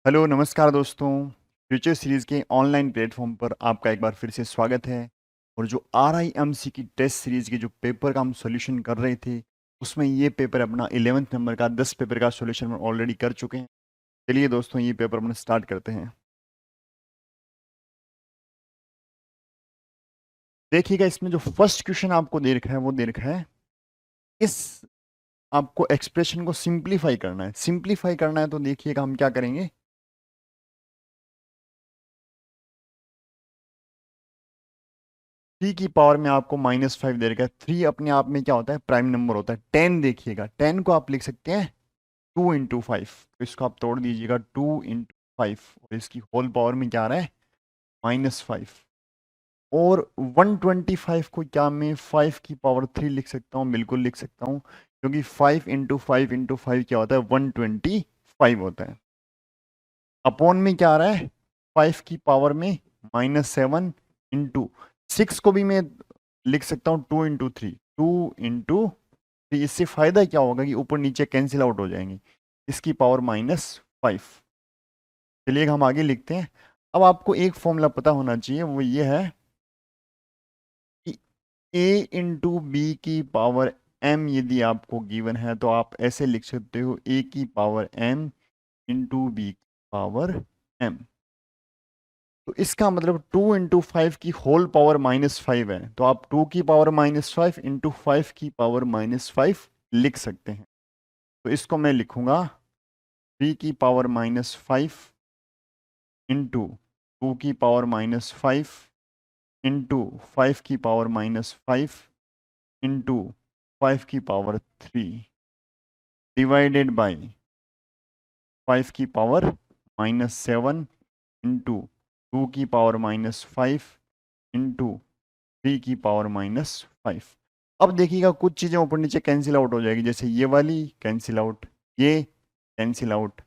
Hello नमस्कार दोस्तों। Future series के ऑनलाइन प्लेटफॉर्म पर आपका एक बार फिर से स्वागत है। और जो RIMC की टेस्ट सीरीज़ के जो पेपर का हम सॉल्यूशन कर रहे थे, उसमें ये पेपर अपना 11th नंबर का 10 पेपर का सॉल्यूशन हम ऑलरेडी कर चुके हैं। चलिए दोस्तों, ये पेपर अपना स्टार्ट करते हैं। देखिएगा, इसमें जो फर्स्ट क्वेश्चन आपको दे रखा है वो दे रखा है, इस आपको एक्सप्रेशन को सिंप्लीफाई करना है। सिंप्लीफाई करना है तो देखिएगा हम क्या करेंगे। थ्री की पावर में आपको -5 दे रखा है। थ्री अपने आप में क्या होता है, प्राइम नंबर होता है। 10 देखिएगा, 10 को आप लिख सकते हैं 2 × 5। तो इसको आप तोड़ दीजिएगा, 2 × 5, और इसकी होल पावर में क्या आ रहा है, -5। और 125 को क्या मैं 5 की पावर 3 लिख सकता हूँ? बिल्कुल लिख सकता हूँ, क्योंकि 5 × 5 × 5 क्या होता है, 125 होता है। अपॉन में क्या आ रहा है, 5 की पावर में -7 × 6 को भी मैं लिख सकता हूँ 2 × 3। 2 × 3, इससे फायदा क्या होगा कि ऊपर नीचे कैंसिल आउट हो जाएंगे। इसकी पावर -5। चलिए हम आगे लिखते हैं। अब आपको एक फॉर्मूला पता होना चाहिए, वो ये है कि A × B की पावर m यदि आपको गिवन है तो आप ऐसे लिख सकते हो, A की पावर m × B की पावर m। तो इसका मतलब 2 × 5 की होल पावर -5 है, तो आप 2 की पावर -5 × 5 की पावर -5 लिख सकते हैं। तो इसको मैं लिखूंगा 3 की पावर -5 इंटू 2 की पावर -5 इंटू 5 की पावर -5 इंटू 5 की पावर 3 डिवाइडेड बाई 5 की पावर -7 इंटू 2 की पावर-5 इंटू 3 की पावर-5। अब देखिएगा, कुछ चीज़ें ऊपर नीचे कैंसिल आउट हो जाएगी, जैसे ये वाली कैंसिल आउट, ये कैंसिल आउट।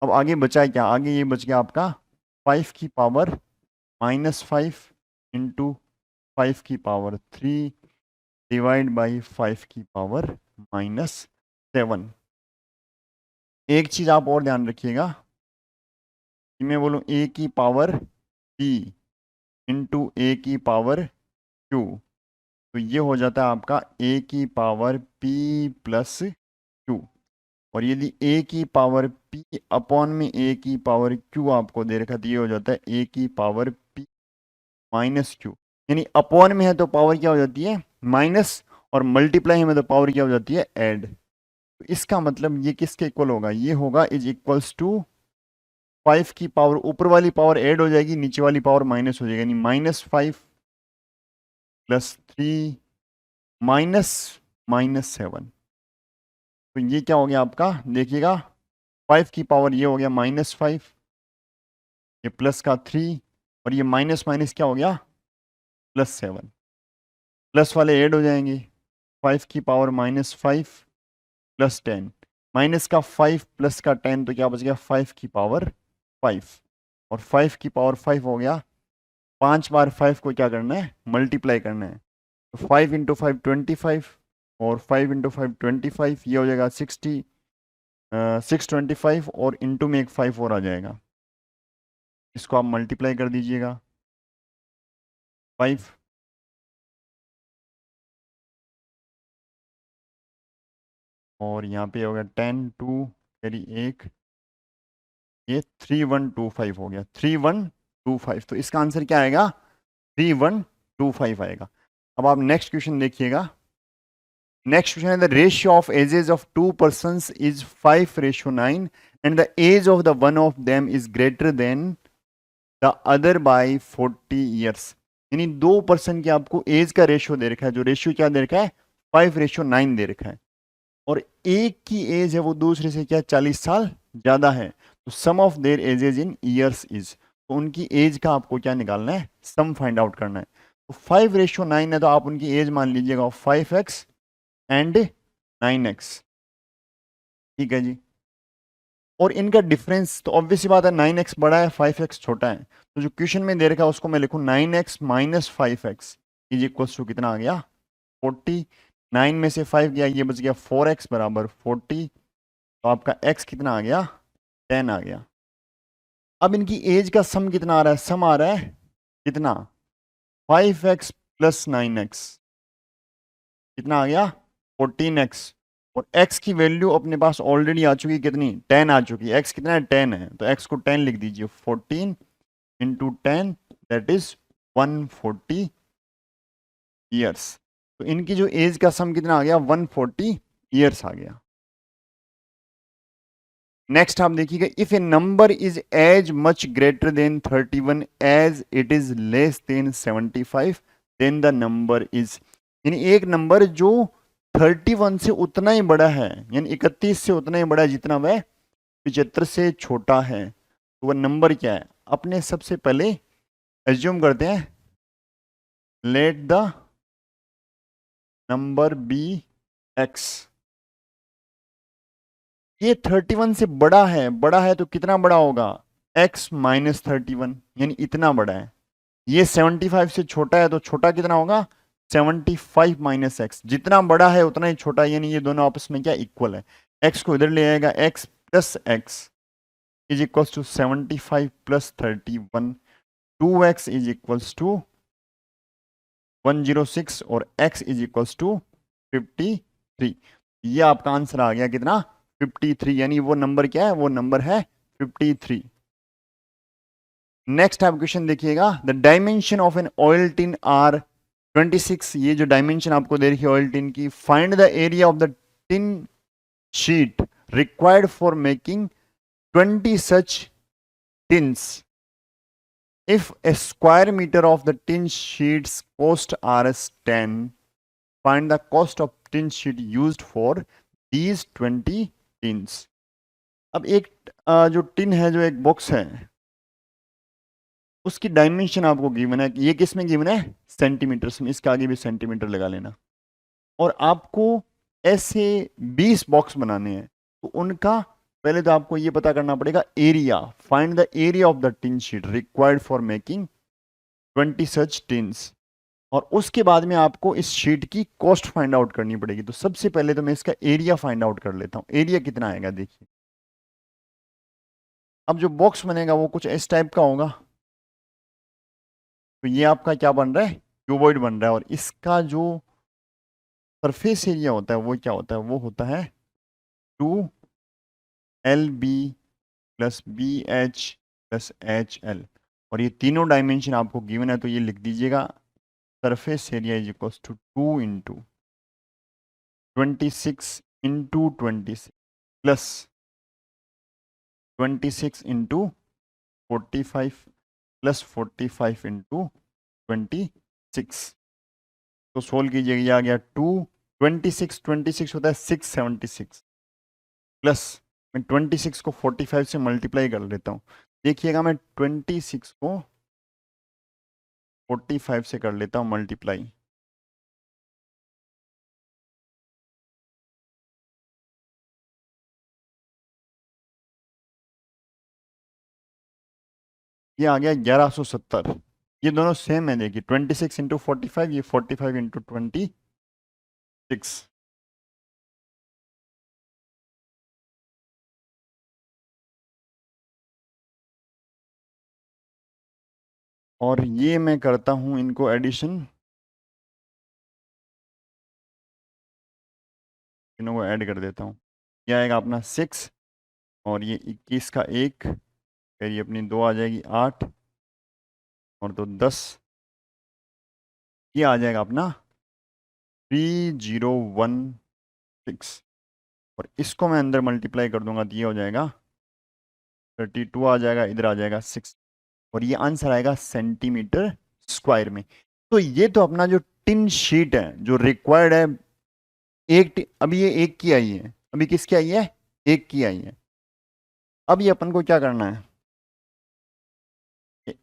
अब आगे बचा है क्या, आगे ये बच गया आपका 5 की पावर-5 इंटू 5 की पावर 3 डिवाइड बाई 5 की पावर-7। एक चीज़ आप और ध्यान रखिएगा कि मैं बोलूँ A की पावर P इंटू A की पावर Q, तो ये हो जाता है आपका A की पावर P + Q। और यदि A की पावर P अपॉन में A की पावर Q आपको दे रखा, तो ये हो जाता है A की पावर P -Q। यानी अपॉन में है तो पावर क्या हो जाती है, माइनस, और मल्टीप्लाई में तो पावर क्या हो जाती है, ऐड। तो इसका मतलब ये किसके इक्वल होगा, ये होगा इज इक्वल्स टू 5 की पावर, ऊपर वाली पावर ऐड हो जाएगी, नीचे वाली पावर माइनस हो जाएगी, यानी -5 + 3 -7। तो ये क्या हो गया आपका, देखिएगा 5 की पावर ये हो गया -5, ये प्लस का 3, और ये माइनस माइनस क्या हो गया, +7। प्लस वाले ऐड हो जाएंगे, 5 की पावर-5 + 10, माइनस का 5 प्लस का 10, तो क्या बच गया 5 की पावर-5। और 5 की पावर-5 हो गया, 5 बार 5 को क्या करना है, मल्टीप्लाई करना है। तो 5 × 5 25, और 5 × 5 25, ये हो जाएगा 625, और इंटू में एक 5 और आ जाएगा। इसको आप मल्टीप्लाई कर दीजिएगा 5, और यहाँ पे हो गया 10, 2 कैरी 1, ये 3125 हो गया, 3125। तो इसका आंसर क्या आएगा, 3125 आएगा। अब आप नेक्स्ट क्वेश्चन देखिएगा। नेक्स्ट क्वेश्चन है, the ratio of ages of 2 persons is 5:9 and the age of the one of them is greater than the other by 40 years. यानी 2 पर्सन की आपको एज का रेशियो दे रखा है, जो रेशियो क्या दे रखा है, 5:9 दे रखा है, और एक की एज है वो दूसरे से क्या 40 साल ज्यादा है। तो सम of their ages in years is, तो उनकी एज का आपको क्या निकालना है, सम फाइंड आउट करना है। तो 5:9 है, तो आप उनकी एज मान लीजिएगा 5x एंड 9x। ठीक है जी। और इनका डिफरेंस तो ऑब्वियस सी बात है, 9x बड़ा है, 5x छोटा है। तो जो क्वेश्चन में दे रखा है उसको मैं लिखूं 9x - 5x is equals to कितना आ गया, 40। 9 में से 5 गया, ये बच गया 4x = 40। तो आपका x कितना आ गया, 10 आ गया। अब इनकी एज का सम कितना आ रहा है? सम आ रहा है कितना? 5x प्लस 9x, कितना आ गया? 14x। और x की वैल्यू अपने पास ऑलरेडी आ चुकी, कितनी? 10 आ चुकी है। x कितना है? 10 है, तो x को 10 लिख दीजिए। 14 इंटू 10 दैट इज 140 ईयर्स। तो इनकी जो एज का सम कितना आ गया? 140 ईयर्स आ गया। नेक्स्ट आप देखिएगा, if a number is as much greater than 31 as it is less than 75 then the number is, यानी एक नंबर जो 31 से उतना ही बड़ा है, यानी 31 से उतना ही बड़ा है जितना वह 75 से छोटा है, तो वह नंबर क्या है? अपने सबसे पहले एज्यूम करते हैं, let the number be x. ये 31 से बड़ा है, बड़ा है तो कितना बड़ा होगा? x माइनस 31, यानी इतना बड़ा है। ये 75 से छोटा है तो छोटा कितना होगा? 75 माइनस एक्स। जितना बड़ा है उतना ही छोटा, यानी ये दोनों आपस में क्या? इक्वल है। x को इधर ले आएगा, x plus x is equals to 75 plus 31, 2x is equals to 106 और x इज इक्वल्स टू 53। ये आपका आंसर आ गया कितना? 53, यानी वो नंबर क्या है? वो नंबर है 53। नेक्स्ट आप क्वेश्चन देखिएगा, the dimension of an oil tin are 26। ये जो डायमेंशन आपको दे रही है ऑयल टिन की, find the area of the tin sheet required for making 20 such tins. If a square meter of the tin sheets cost Rs 10, find the cost of tin sheet used for these 20 tins. अब एक जो tin है, जो एक box है, उसकी dimension आपको given है। ये किस में गिवन है? सेंटीमीटर्स में। इसके आगे भी सेंटीमीटर लगा लेना। और आपको ऐसे 20 बॉक्स बनाने हैं, तो उनका पहले तो आपको ये पता करना पड़ेगा area. Find the area of the tin sheet required for making 20 such tins. और उसके बाद में आपको इस शीट की कॉस्ट फाइंड आउट करनी पड़ेगी। तो सबसे पहले तो मैं इसका एरिया फाइंड आउट कर लेता हूं। एरिया कितना आएगा देखिए। अब जो बॉक्स बनेगा वो कुछ इस टाइप का होगा। तो ये आपका क्या बन रहा है? क्यूबॉइड बन रहा है। और इसका जो सरफेस एरिया होता है वो क्या होता है? वो होता है 2LB plus BH plus HL। और ये तीनों डायमेंशन आपको गिवन है, तो ये लिख दीजिएगा, surface area is equal to 2 into 26 into 26 plus 26 into 45 plus 45 into 26। तो सोल्व कीजिएगा, ये आ गया 26 होता है 676 प्लस मैं 26 को 45 से मल्टीप्लाई कर लेता हूँ। देखिएगा, मैं 26 को 45 से कर लेता हूँ मल्टीप्लाई। ये आ गया 1170। ये दोनों सेम है, देखिए 26 इंटू 45, ये 45 इंटू 26। और ये मैं करता हूँ इनको एडिशन, इनको ऐड कर देता हूँ। ये आएगा अपना 6 और ये 21 का 1, फिर ये अपनी 2 आ जाएगी 8 और 2 10। ये आ जाएगा अपना 3016। और इसको मैं अंदर मल्टीप्लाई कर दूंगा तो ये हो जाएगा 32 आ जाएगा, इधर आ जाएगा 6। और ये आंसर आएगा सेंटीमीटर स्क्वायर में। तो ये तो अपना जो टिन शीट है जो रिक्वायर्ड है, अभी ये एक की आई है, अभी किसकी आई है? एक की आई है। अब ये अपन को क्या करना है?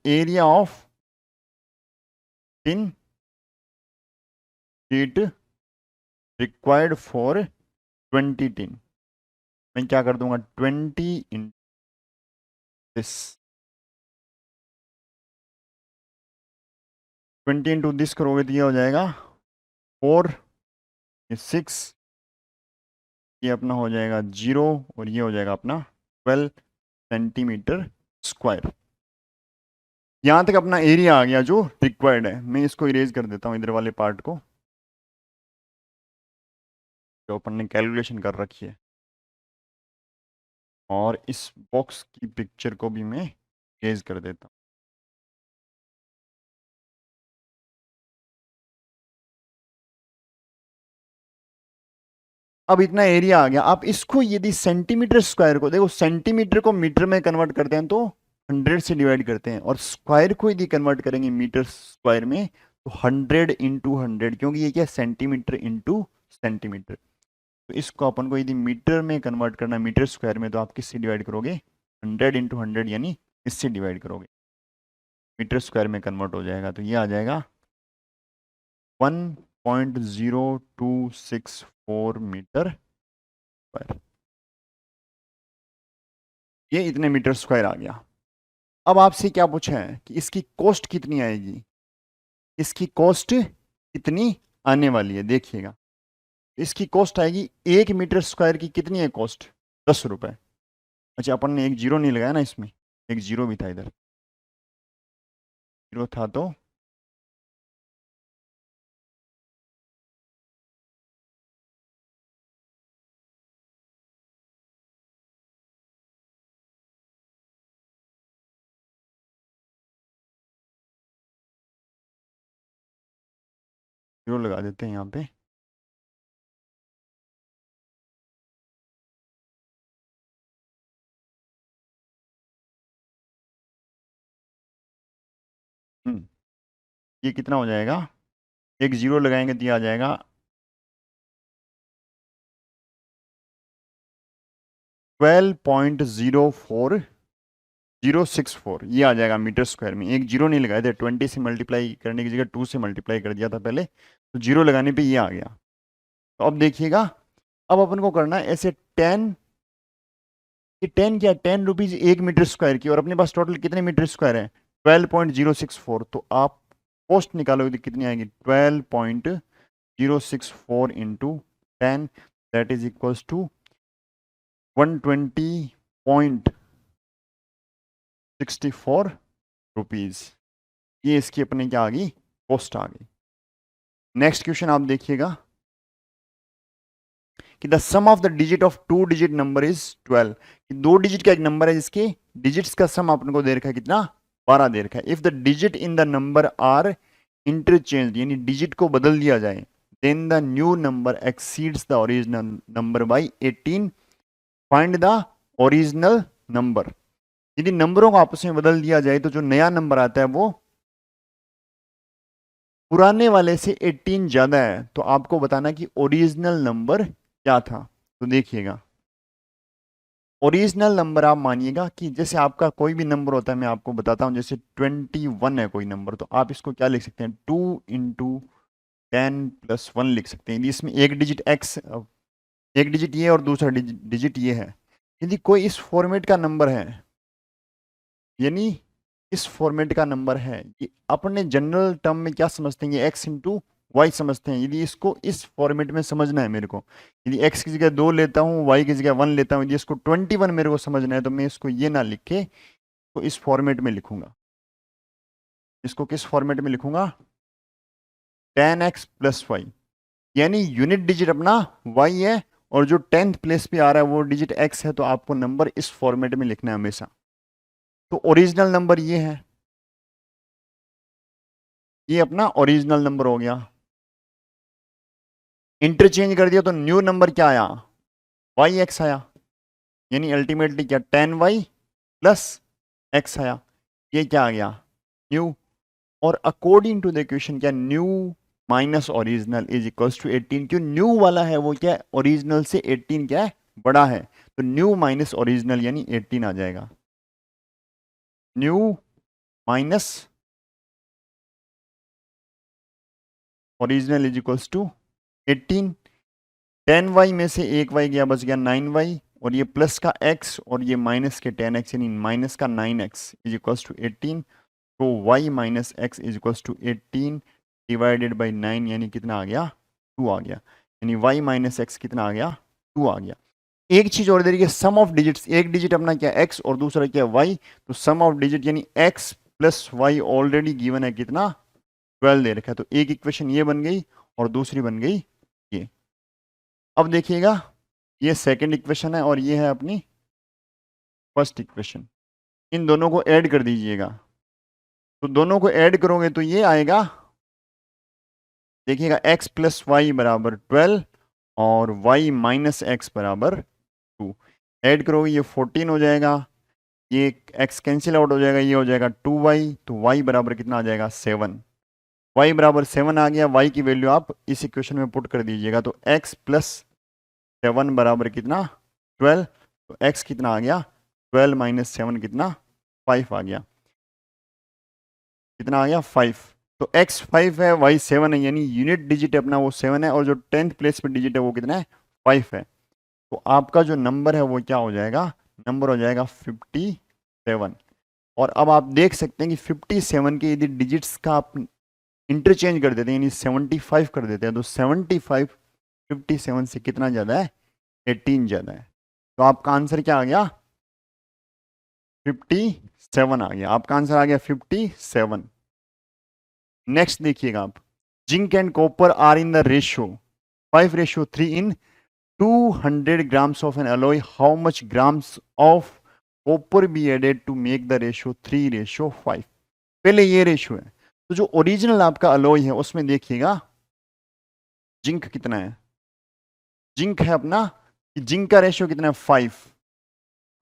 Area of tin sheet required for 20 tin, मैं क्या कर दूंगा 20 इन दिस, 20 इंटू दिस करोगे तो ये हो जाएगा 4, ये 6, ये अपना हो जाएगा 0 और ये हो जाएगा अपना 12 सेंटीमीटर स्क्वायर। यहां तक अपना एरिया आ गया जो रिक्वायर्ड है। मैं इसको इरेज कर देता हूं इधर वाले पार्ट को जो अपन ने कैलकुलेशन कर रखी है, और इस बॉक्स की पिक्चर को भी मैं इरेज कर देता हूं। अब इतना एरिया आ गया। आप इसको यदि सेंटीमीटर स्क्वायर को देखो, सेंटीमीटर को मीटर में कन्वर्ट करते हैं तो 100 से डिवाइड करते हैं, और स्क्वायर को यदि कन्वर्ट करेंगे मीटर स्क्वायर में तो 100 इंटू 100, क्योंकि ये क्या सेंटीमीटर इंटू सेंटीमीटर। तो इसको अपन को यदि मीटर में कन्वर्ट करना मीटर स्क्वायर में, तो आप किससे डिवाइड करोगे? 100 इंटू 100 यानी इससे डिवाइड करोगे, मीटर स्क्वायर में कन्वर्ट हो जाएगा। तो ये आ जाएगा 1.0264 मीटर स्क्वायर। ये इतने मीटर स्क्वायर आ गया। अब आपसे क्या पूछा है कि इसकी कॉस्ट कितनी आएगी, इसकी कॉस्ट कितनी आने वाली है, देखिएगा। इसकी कॉस्ट आएगी 1 मीटर स्क्वायर की कितनी है कॉस्ट? 10 रुपए। अच्छा, अपन ने एक जीरो नहीं लगाया ना इसमें, एक जीरो भी था इधर, जीरो था तो जीरो लगा देते हैं यहाँ पे। ये कितना हो जाएगा? एक जीरो लगाएंगे तो ये आ जाएगा 12.04064, ये आ जाएगा मीटर स्क्वायर में। एक जीरो नहीं लगाए थे, 20 से मल्टीप्लाई करने की जगह 2 से मल्टीप्लाई कर दिया था पहले, तो जीरो लगाने पे ये आ गया। तो अब देखिएगा, अब अपन को करना है ऐसे 10, ये 10 क्या, 10 रुपीज 1 मीटर स्क्वायर की, और अपने पास टोटल कितने मीटर स्क्वायर है? 12.064। तो आप कॉस्ट निकालोगे तो कितनी आएगी? 12.064 into 10, that is equals to 120.64 rupees. ये इसकी अपने क्या आ गई? कॉस्ट आ गई। नेक्स्ट क्वेश्चन आप देखिएगा कि the sum of the digit of 2 digit number is 12, कि 2 डिजिट का एक नंबर है जिसके डिजिट्स का सम अपन को दे रखा है कितना? 12 दे रखा है। If the digit in the number are interchange, यानी डिजिट को बदल दिया जाए, then the new number exceeds the original number by 18, find the original number. यदि नंबरों को आपस में बदल दिया जाए तो जो नया नंबर आता है वो पुराने वाले से 18 ज्यादा है, तो आपको बताना कि ओरिजिनल नंबर क्या था। तो देखिएगा, ओरिजिनल नंबर आप मानिएगा कि जैसे आपका कोई भी नंबर होता है, मैं आपको बताता हूं, जैसे 21 है कोई नंबर, तो आप इसको क्या लिख सकते हैं? 2 इंटू 10 + 1 लिख सकते हैं। यदि इसमें एक डिजिट एक्स, एक डिजिट ये और दूसरा डिजिट ये है, यदि कोई इस फॉर्मेट का नंबर है, यानी इस फॉर्मेट का नंबर है, ये अपने जनरल टर्म में क्या समझते हैं? ये एक्स इंटू वाई समझते हैं। यदि इसको इस फॉर्मेट में समझना है मेरे को, यदि एक्स की जगह 2 लेता हूँ, वाई की जगह 1 लेता हूँ, यदि इसको 21 मेरे को समझना है, तो मैं इसको ये ना लिख के तो इस फॉर्मेट में लिखूंगा। इसको किस फॉर्मेट में लिखूंगा? 10x + y, यानी यूनिट डिजिट अपना y है, और जो 10th प्लेस पे आ रहा है वो डिजिट x है, तो आपको नंबर इस फॉर्मेट में लिखना है हमेशा। तो ओरिजिनल नंबर ये है, ये अपना ओरिजिनल नंबर हो गया। इंटरचेंज कर दिया तो न्यू नंबर क्या आया? वाई एक्स आया, यानी अल्टीमेटली क्या? 10y + x आया। ये क्या आ गया? न्यू। और अकॉर्डिंग टू द इक्वेशन क्या? New minus original is equals to 18। क्यों? न्यू वाला है वो क्या है? ओरिजिनल से 18 क्या है? बड़ा है। तो न्यू माइनस ओरिजिनल यानी 18 आ जाएगा। New minus original is equals to 18। 10y में से एक y गया, बच गया 9y, और ये प्लस का x और ये माइनस के 10x यानी माइनस का 9x इज इक्वल्स टू 18। तो y minus x is equals to 18 divided by 9, यानी कितना आ गया? 2 आ गया। यानी y माइनस एक्स कितना आ गया? 2 आ गया। एक चीज और दे रही है, सम ऑफ डिजिट्स, एक डिजिट अपना क्या x और दूसरा क्या y, तो सम ऑफ डिजिट यानी x plus y already given है कितना 12 दे रखा है, तो एक इक्वेशन ये बन गई और दूसरी बन गई ये। अब देखिएगा ये सेकंड इक्वेशन है और ये है अपनी फर्स्ट इक्वेशन, इन दोनों को ऐड कर दीजिएगा, तो दोनों को ऐड करोगे तो ये आएगा, देखिएगा x प्लस वाई बराबर 12 और y माइनस एक्स बराबर 2, ऐड करोगे ये 14 हो जाएगा, ये x कैंसिल आउट हो जाएगा, ये हो जाएगा 2y, तो y बराबर कितना आ जाएगा 7, y बराबर 7 आ गया, y की वैल्यू आप इस इक्वेशन में पुट कर दीजिएगा, तो x प्लस 7 बराबर कितना 12, तो x कितना आ गया 12 माइनस 7 कितना 5 आ गया, कितना आ गया 5, तो x 5 है y 7 है, यानी यूनिट डिजिट अपना वो 7 है और जो 10th प्लेस पे डिजिट है वो कितना है 5 है, तो आपका जो नंबर है वो क्या हो जाएगा, नंबर हो जाएगा 57। और अब आप देख सकते हैं कि 57 के यदि डिजिट्स का आप इंटरचेंज कर देते हैं यानी 75 कर देते हैं, तो 75 57 से कितना ज़्यादा है 18 ज़्यादा है, तो आपका आंसर क्या आ गया 57 आ गया, आपका आंसर आ गया 57। नेक्स्ट देखिएगा आप, zinc and copper are in the ratio 5:3 in 200 grams of an alloy, how much grams of copper be added to make the ratio 3:5? पहले ये रेशियो है, तो जो ओरिजिनल आपका अलॉय है उसमें देखिएगा जिंक कितना है, जिंक है अपना, जिंक का रेशियो कितना है 5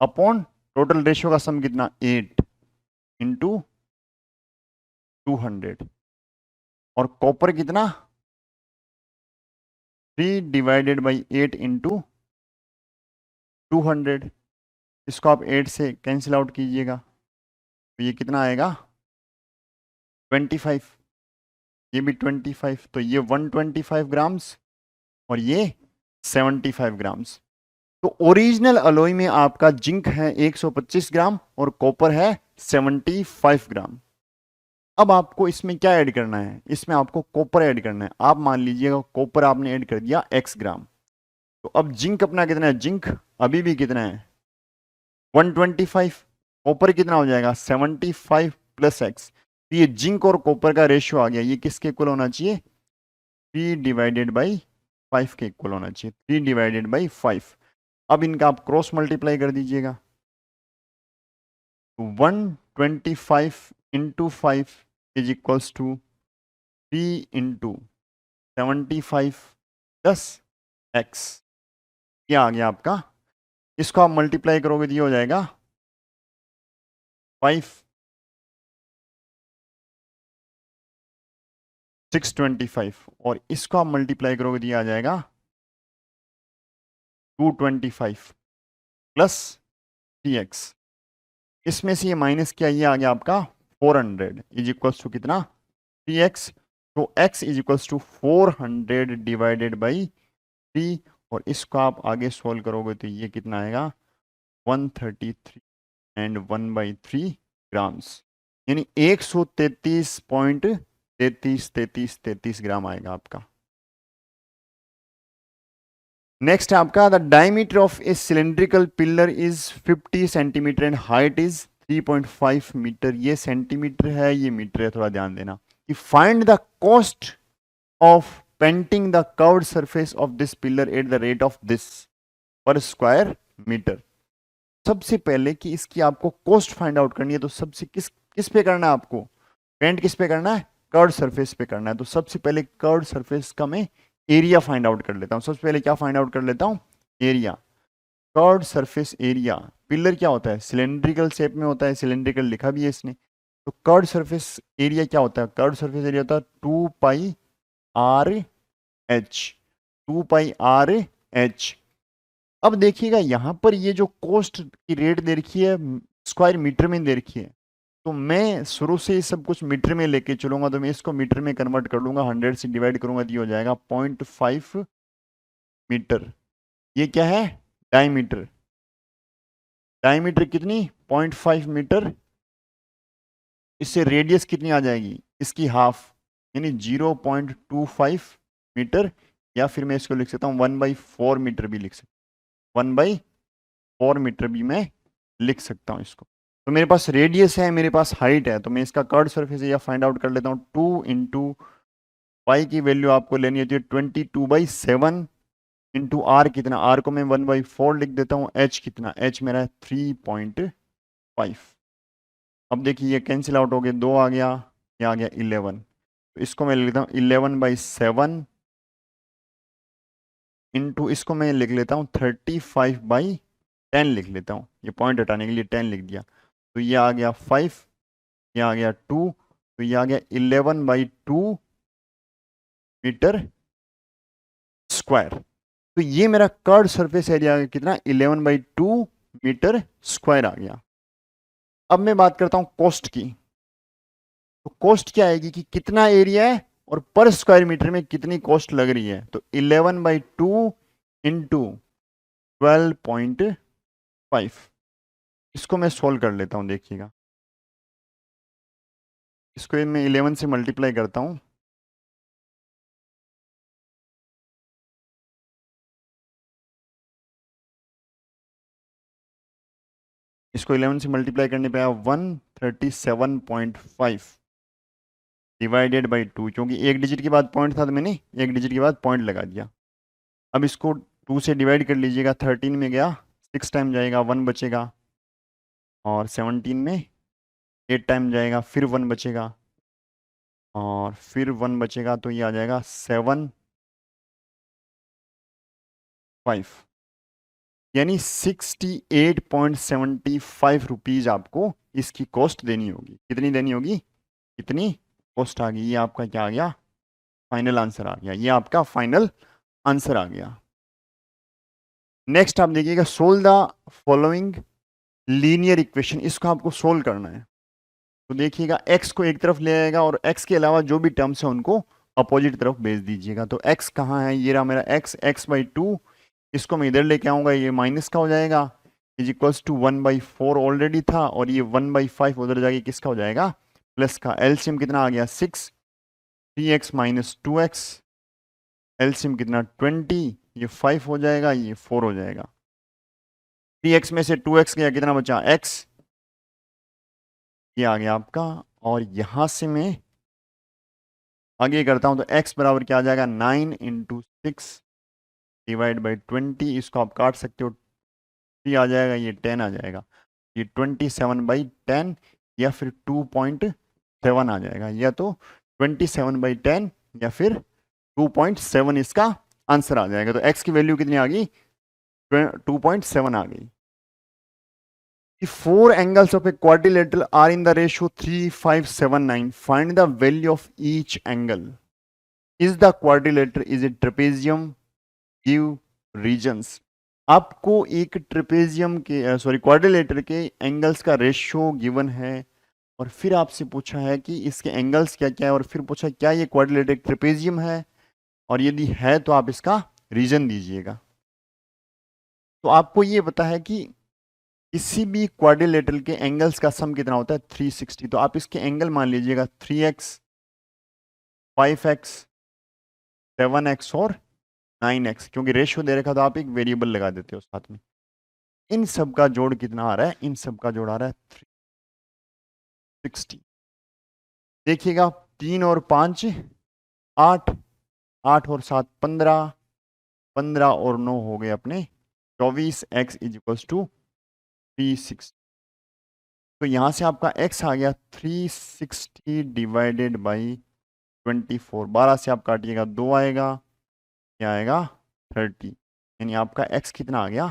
अपॉन टोटल रेशियो का सम कितना 8 इंटू 200, और कॉपर कितना 3 डिवाइडेड बाई 8 इंटू 200, इसको आप 8 से कैंसिल आउट कीजिएगा, तो ये कितना आएगा 25, ये भी 25, तो ये 125 ग्राम्स और ये 75 ग्राम्स। तो ओरिजिनल अलॉय में आपका जिंक है 125 ग्राम और कॉपर है 75 ग्राम। अब आपको इसमें क्या ऐड करना है, इसमें आपको कॉपर ऐड करना है, आप मान लीजिएगा कॉपर आपने ऐड कर दिया x ग्राम, तो अब जिंक अपना कितना है, जिंक अभी भी कितना है 125, कॉपर कितना हो जाएगा 75 प्लस x, तो ये जिंक और कॉपर का रेशियो आ गया, ये किसके इक्वल होना चाहिए 3 डिवाइडेड बाई 5 के इक्वल होना चाहिए, 3 डिवाइडेड बाई 5। अब इनका आप क्रॉस मल्टीप्लाई कर दीजिएगा, 125 into 5 is equals to 3 into 75 plus x, ये आ गया आपका, इसको आप मल्टीप्लाई करोगे तो ये हो जाएगा 625 और इसको आप मल्टीप्लाई करोगे तो ये आ जाएगा 225 प्लस 3x, इसमें से ये माइनस किया, ये आ गया आपका 400 इज इक्वल्स टू कितना 3x, तो x is equals to 400 divided by 3, और इसको आप आगे सोल्व करोगे तो ये कितना आएगा 133 एंड 1/3 ग्राम्स, यानी 133.33 ग्राम आएगा आपका। नेक्स्ट है आपका, the diameter of a cylindrical pillar is 50 centimetre and height is 3.5 metre, ये सेंटीमीटर है ये मीटर है, थोड़ा ध्यान देना। कि find the cost of painting the curved surface of this pillar at the rate of this per square metre. सबसे पहले कि इसकी आपको कॉस्ट फाइंड आउट करनी है, तो सबसे किस पे करना है आपको, पेंट किस पे करना है, कर्व्ड सरफेस पे करना है, तो सबसे पहले कर्व्ड सरफेस का मैं एरिया फाइंड आउट कर लेता हूं। सबसे पहले क्या फाइंड आउट कर लेता हूं, area, curved surface area. Pillar क्या होता है, सिलेंड्रिकल शेप में होता है, सिलेंड्रिकल लिखा भी है इसने, तो कर्व्ड सरफेस एरिया क्या होता है, कर्व्ड सरफेस एरिया होता है 2πr h, 2πr h। अब देखिएगा यहां पर ये जो कॉस्ट की रेट दे रखी है स्क्वायर मीटर में दे रखी है, तो मैं शुरू से ही सब कुछ मीटर में लेके चलूंगा, तो मैं इसको मीटर में कन्वर्ट कर लूंगा, 100 से डिवाइड करूंगा तो ये हो जाएगा 0.5 मीटर। ये क्या है डायमीटर, डायमीटर कितनी 0.5 मीटर, इससे रेडियस कितनी आ जाएगी इसकी हाफ, यानी 0.25 मीटर, या फिर मैं इसको लिख सकता हूँ 1/4 मीटर भी लिख सकता 1/4 मीटर भी मैं लिख सकता हूँ इसको। तो मेरे पास रेडियस है, मेरे पास हाइट है, तो मैं इसका curve surface area find out कर लेता हूँ। 2 इंटू पाई की वैल्यू आपको लेनी होती है 22/7 इंटू आर कितना, आर को मैं 1/4 लिख देता हूँ। एच कितना, एच मेरा है 3.5। अब देखिए ये कैंसिल आउट हो गया, 2 आ गया, ये आ गया 11। तो इसको मैं लिख लेता हूँ 11/7 इंटू इसको मैं लिख लेता हूँ 35/10 लिख लेता हूँ, ये पॉइंट हटाने के लिए 10 लिख दिया। तो ये आ गया 5, ये आ गया 2, तो ये आ गया 11/2 मीटर स्क्वायर। तो ये मेरा कर्व सरफेस एरिया कितना, 11/2 मीटर स्क्वायर आ गया। अब मैं बात करता हूं कॉस्ट की। तो कॉस्ट क्या आएगी कि कितना एरिया है और पर स्क्वायर मीटर में कितनी कॉस्ट लग रही है। तो 11/2 इंटू 12.5, इसको मैं सोल्व कर लेता हूं, देखिएगा। इसको मैं 11 से मल्टीप्लाई करता हूं, इसको 11 से मल्टीप्लाई करने पे आया 137.5 डिवाइडेड बाई 2, क्योंकि एक डिजिट के बाद पॉइंट था तो मैंने एक डिजिट के बाद पॉइंट लगा दिया। अब इसको 2 से डिवाइड कर लीजिएगा, 13 में गया 6 टाइम जाएगा, 1 बचेगा, और 17 में 8 टाइम जाएगा, फिर 1 बचेगा, और फिर 1 बचेगा, तो ये आ जाएगा 7.5, यानी 68.75 रुपीज़ आपको इसकी कॉस्ट देनी होगी। कितनी देनी होगी, कितनी कॉस्ट आ गई, ये आपका क्या आ गया, फाइनल आंसर आ गया। ये आपका फाइनल आंसर आ गया। नेक्स्ट आप देखिएगा, solve the following linear equation, इसको आपको सोल्व करना है। तो देखिएगा x को एक तरफ ले आएगा और x के अलावा जो भी टर्म्स है उनको अपोजिट तरफ भेज दीजिएगा। तो x कहाँ है, ये रहा मेरा x, x/2, इसको मैं इधर लेके आऊंगा, ये माइनस का हो जाएगा, इज इक्वल्स टू 1/4 ऑलरेडी था, और ये 1/5 उधर जाके किसका हो जाएगा, प्लस का। एलसीएम कितना आ गया 6, 3x माइनस 2x, एलसीएम कितना 20, ये 5 हो जाएगा, ये 4 हो जाएगा। 3x में से 2x गया, कितना बचा x, ये आ गया आपका। और यहां से मैं आगे करता हूं, तो x बराबर क्या आ जाएगा, 9 इंटू 6 डिवाइड बाई 20, इसको आप काट सकते हो, 3 आ जाएगा, ये 10 आ जाएगा, ये 27/10, या फिर 2.7 आ जाएगा, या तो 27/10 या फिर 2.7 इसका आंसर आ जाएगा। तो x की वैल्यू कितनी आ गई, 2.7 आ गई। The four angles of a quadrilateral are in the ratio 3:5:7:9. Find the value of each angle. Is the quadrilateral is a trapezium? Give regions. आपको एक ट्रेपेजियम के क्वाड्रिलेटर के एंगल्स का रेशियो गिवन है, और फिर आपसे पूछा है कि इसके एंगल्स क्या क्या है, और फिर पूछा क्या ये क्वाड्रिलेटर एक ट्रेपेजियम है, और यदि है तो आप इसका रीजन दीजिएगा। तो आपको ये पता है कि किसी भी क्वाड्रिलेटरल के एंगल्स का सम कितना होता है, 360। तो आप इसके एंगल मान लीजिएगा 3x, 5x, 7x और 9x, क्योंकि रेशियो दे रखा तो आप एक वेरिएबल लगा देते हो साथ में। इन सब का जोड़ कितना आ रहा है, इन सब का जोड़ आ रहा है 360। देखिएगा 3 और 5 8, 8 और 7 15, 15 और 9 हो गए अपने 24, x इज इक्वल्स टू 360। तो यहाँ से आपका x आ गया 360 डिवाइडेड बाई 24, 12 से आप काटिएगा 2 आएगा, क्या आएगा 30, यानी आपका x कितना आ गया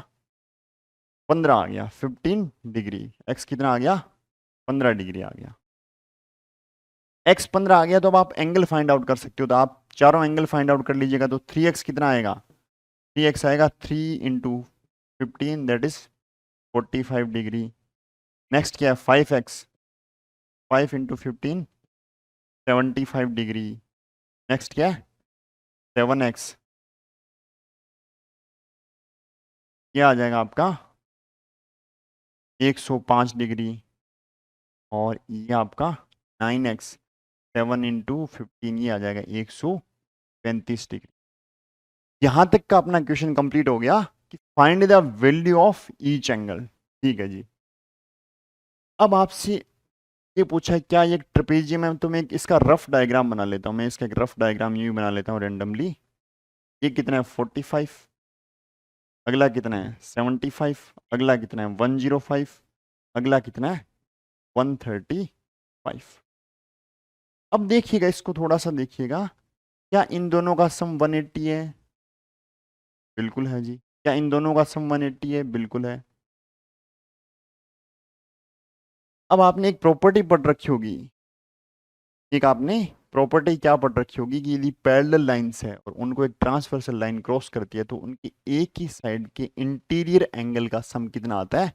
15 आ गया, 15 डिग्री। x कितना आ गया 15 डिग्री आ गया। x 15 आ गया, तो अब आप एंगल फाइंड आउट कर सकते हो। तो आप चारों एंगल फाइंड आउट कर लीजिएगा। तो 3x कितना आएगा, 3x आएगा 3 into 15, that is 45 degree. Next क्या है 5x, 5 इंटू 15 75 डिग्री। नेक्स्ट क्या है 7x, ये आ जाएगा आपका 105 डिग्री। और ये आपका 9x, 7 इंटू 15, ये आ जाएगा 135 डिग्री। यहाँ तक का अपना क्वेश्चन कंप्लीट हो गया कि find the value of each angle. ठीक है जी। अब आपसे ये पूछा है क्या ये ट्रेपेजियम है, तो मैं इसका रफ डायग्राम बना लेता हूँ। मैं इसका एक रफ डायग्राम यूं बना लेता हूँ रेंडमली। ये कितना है 45, अगला कितना है 75, अगला कितना है 105, अगला कितना है 135। अब देखिएगा इसको थोड़ा सा देखिएगा, क्या इन दोनों का सम 180 है? बिल्कुल है जी। क्या इन दोनों का सम 180 है? बिल्कुल है। अब आपने एक प्रॉपर्टी पढ़ रखी होगी, एक आपने प्रॉपर्टी क्या पढ़ रखी होगी कि यदि पैरेलल लाइंस है और उनको एक ट्रांसवर्सल लाइन क्रॉस करती है तो उनकी एक ही साइड के इंटीरियर एंगल का सम कितना आता है?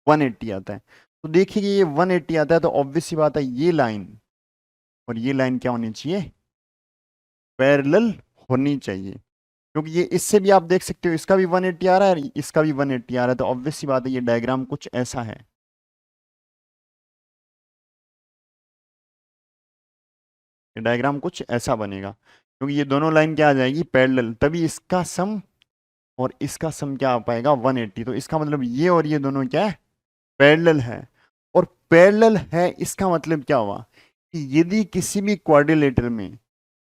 180 आता है। तो देखिए ये 180 आता है तो ऑब्वियस सी बात है ये लाइन और ये लाइन क्या होनी चाहिए? पैरेलल होनी चाहिए, क्योंकि ये इससे भी आप देख सकते हो इसका भी 180 आ रहा है, इसका भी 180 आ रहा है, तो ऑब्वियस सी बात है ये डायग्राम कुछ ऐसा है। ये डायग्राम कुछ ऐसा बनेगा, क्योंकि ये दोनों लाइन क्या आ जाएगी? पैरेलल, तभी इसका सम और इसका सम क्या आ पाएगा? 180। तो इसका मतलब ये और ये दोनों क्या है? पैरेलल है। और पैरेलल है इसका मतलब क्या हुआ कि यदि किसी भी क्वाड्रिलेटरल में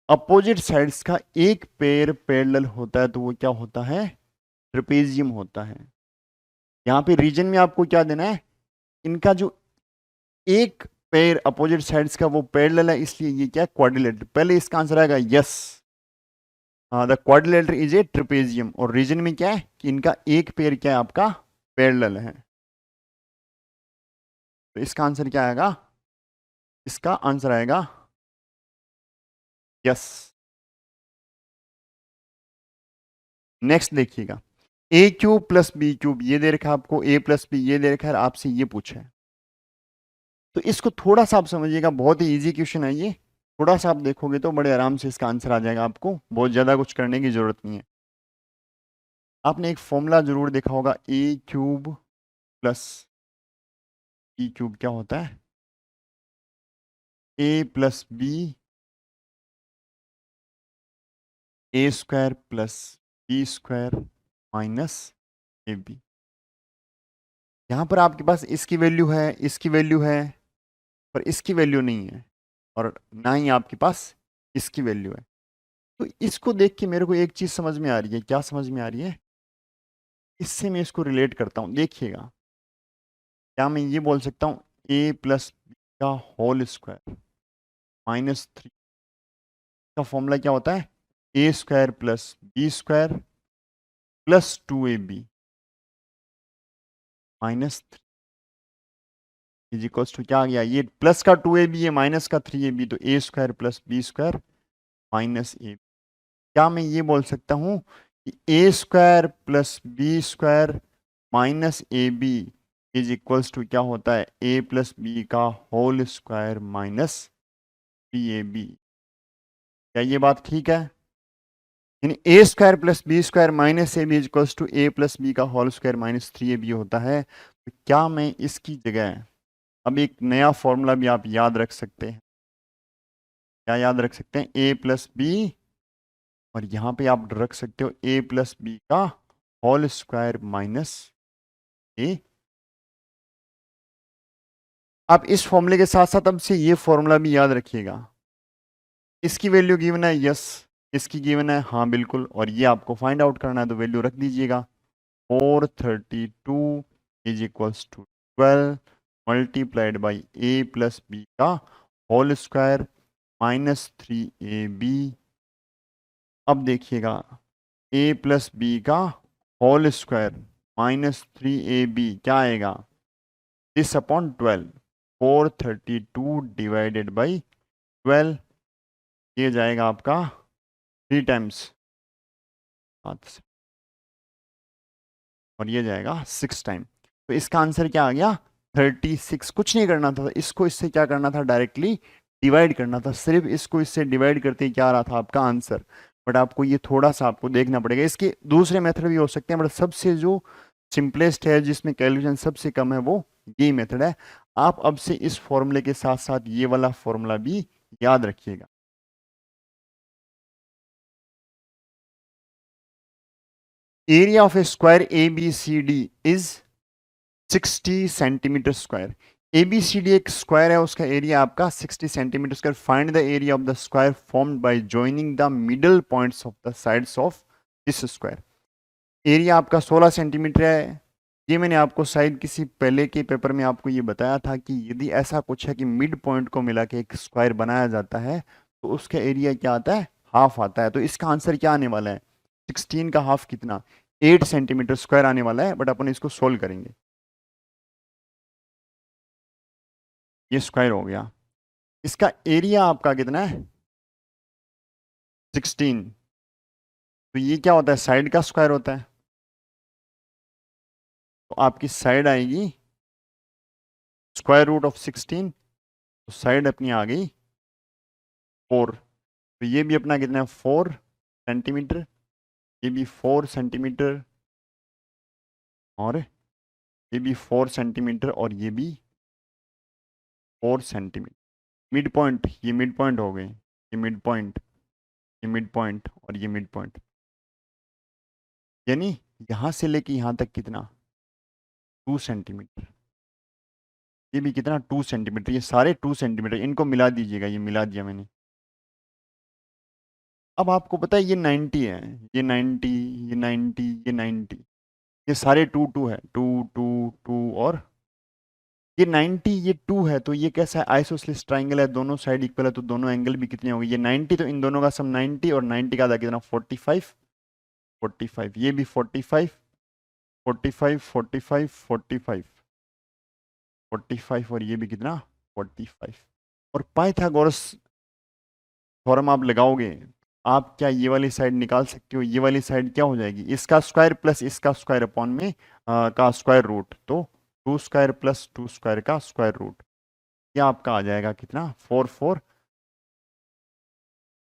अपोजिट साइड्स का एक पेयर पैरेलल होता है तो वो क्या होता है? ट्रेपेजियम होता है। यहाँ पे रीजन में आपको क्या देना है? इनका जो एक पेयर अपोजिट साइड्स का वो पैरेलल है, इसलिए ये क्या है? क्वाड्रिलेटरल। पहले इसका आंसर आएगा yes, the quadrilateral is a trapezium. और रीजन में क्या है कि इनका एक पेयर क्या है? आपका पैरेलल है। तो इसका आंसर क्या आएगा? इसका आंसर आएगा यस। नेक्स्ट देखिएगा, ए क्यूब प्लस बी क्यूब ये दे रखा है आपको, ए प्लस बी ये दे रखा है, आपसे ये पूछा है। तो इसको थोड़ा सा आप समझिएगा, बहुत ही इजी क्वेश्चन है ये। थोड़ा सा आप देखोगे तो बड़े आराम से इसका आंसर आ जाएगा, आपको बहुत ज्यादा कुछ करने की जरूरत नहीं है। आपने एक फॉर्मूला जरूर देखा होगा, A cube plus B cube क्या होता है? A plus B A square plus B square minus A B. यहां पर आपके पास इसकी वैल्यू है, इसकी वैल्यू है, पर इसकी वैल्यू नहीं है, और ना ही आपके पास इसकी वैल्यू है। तो इसको देख के मेरे को एक चीज समझ में आ रही है। क्या समझ में आ रही है? इससे मैं इसको रिलेट करता हूं, देखिएगा। क्या मैं ये बोल सकता हूं ए प्लस बी का होल स्क्वायर माइनस 3 का फॉर्मूला क्या होता है? A square plus B square plus 2ab minus 3 is equals to क्या आ गया? ये प्लस का 2ab है, माइनस का 3ab, तो A square plus B square minus A. क्या मैं ये बोल सकता हूँ कि A square plus B square minus A B is equals to क्या होता है? ए प्लस बी का whole square minus B A B. क्या ये बात ठीक है? यानी A square plus B square minus A B is equals to A plus B का होल स्क्वायर माइनस 3ab होता है। तो क्या मैं इसकी जगह अब एक नया फॉर्मूला भी आप याद रख सकते हैं? क्या याद रख सकते हैं? ए प्लस बी, और यहां पे आप रख सकते हो ए प्लस बी का होल स्क्वायर माइनस ए। आप इस फॉर्मूले के साथ साथ अब से ये फॉर्मूला भी याद रखिएगा। इसकी वैल्यू गिवन है यस, इसकी गिवन है हाँ बिल्कुल, और ये आपको फाइंड आउट करना है तो वैल्यू रख दीजिएगा। 432 is equals to 12 multiplied by a plus B का होल स्क्वायर माइनस 3ab। अब देखिएगा, ए प्लस बी का होल स्क्वायर माइनस 3ab क्या आएगा? दिस अपॉन 12, 432 डिवाइडेड बाई 12, ये जाएगा आपका 3 टाइम्स, और ये जाएगा 6 टाइम। तो इसका आंसर क्या आ गया? 36। कुछ नहीं करना था इसको, इससे क्या करना था? डायरेक्टली डिवाइड करना था। सिर्फ इसको इससे डिवाइड करते ही क्या आ रहा था आपका आंसर। बट आपको ये थोड़ा सा आपको देखना पड़ेगा। इसके दूसरे मेथड भी हो सकते हैं, बट सबसे जो सिंपलेस्ट है, जिसमें कैलकुलेशन सबसे कम है, वो ये मेथड है। आप अब से इस फॉर्मूले के साथ साथ ये वाला फॉर्मूला भी याद रखिएगा। Area of a square A B C D is 60 centimetre square. A B C D एक स्क्वायर है, उसका एरिया आपका 60 centimetre square. Find the area of the square formed by joining the middle points of the sides of this square. Area आपका 16 centimetre है। ये मैंने आपको शायद किसी पहले के पेपर में आपको ये बताया था कि यदि ऐसा कुछ है कि मिड पॉइंट को मिला के एक स्क्वायर बनाया जाता है तो उसका एरिया क्या आता है, हाफ आता है। तो इसका आंसर क्या आने वाला है, 16 का हाफ कितना, 8 सेंटीमीटर स्क्वायर आने वाला है। बट अपन इसको सोल्व करेंगे। ये स्क्वायर हो गया, इसका एरिया आपका कितना है 16। तो ये क्या होता है, साइड का स्क्वायर होता है। तो आपकी साइड आएगी स्क्वायर रूट ऑफ 16, तो साइड अपनी आ गई 4। तो ये भी अपना कितना है 4 सेंटीमीटर, ये भी 4 सेंटीमीटर, और ये भी 4 सेंटीमीटर, और ये भी 4 सेंटीमीटर। मिड पॉइंट, ये मिड पॉइंट हो गए, ये मिड पॉइंट, ये मिड पॉइंट, और ये मिड पॉइंट। यानी यहां से लेके यहां तक कितना, 2 सेंटीमीटर। ये भी कितना 2 सेंटीमीटर, ये सारे 2 सेंटीमीटर। इनको मिला दीजिएगा, ये मिला दिया मैंने। अब आपको पता है ये 90 है, ये 90, ये 90, ये 90, ये सारे 2 2 है, 2 2 2, और ये 90, ये 2 है। तो ये कैसा है, आइसोसेलेस ट्राइंगल है, दोनों साइड इक्वल है, तो दोनों एंगल भी कितने होंगे, ये 90, तो इन दोनों का सम 90, और 90 का आधा कितना 45, 45, ये भी 45, 45, 45, 45, 45, और ये भी कितना 45। और पाइथागोरस थ्योरम आप लगाओगे, आप क्या ये वाली साइड निकाल सकते हो, ये वाली साइड क्या हो जाएगी, इसका स्क्वायर प्लस इसका स्क्वायर अपॉन में का स्क्वायर रूट। तो 2 स्क्वायर प्लस 2 स्क्वायर का स्क्वायर रूट, ये आपका आ जाएगा कितना 4 4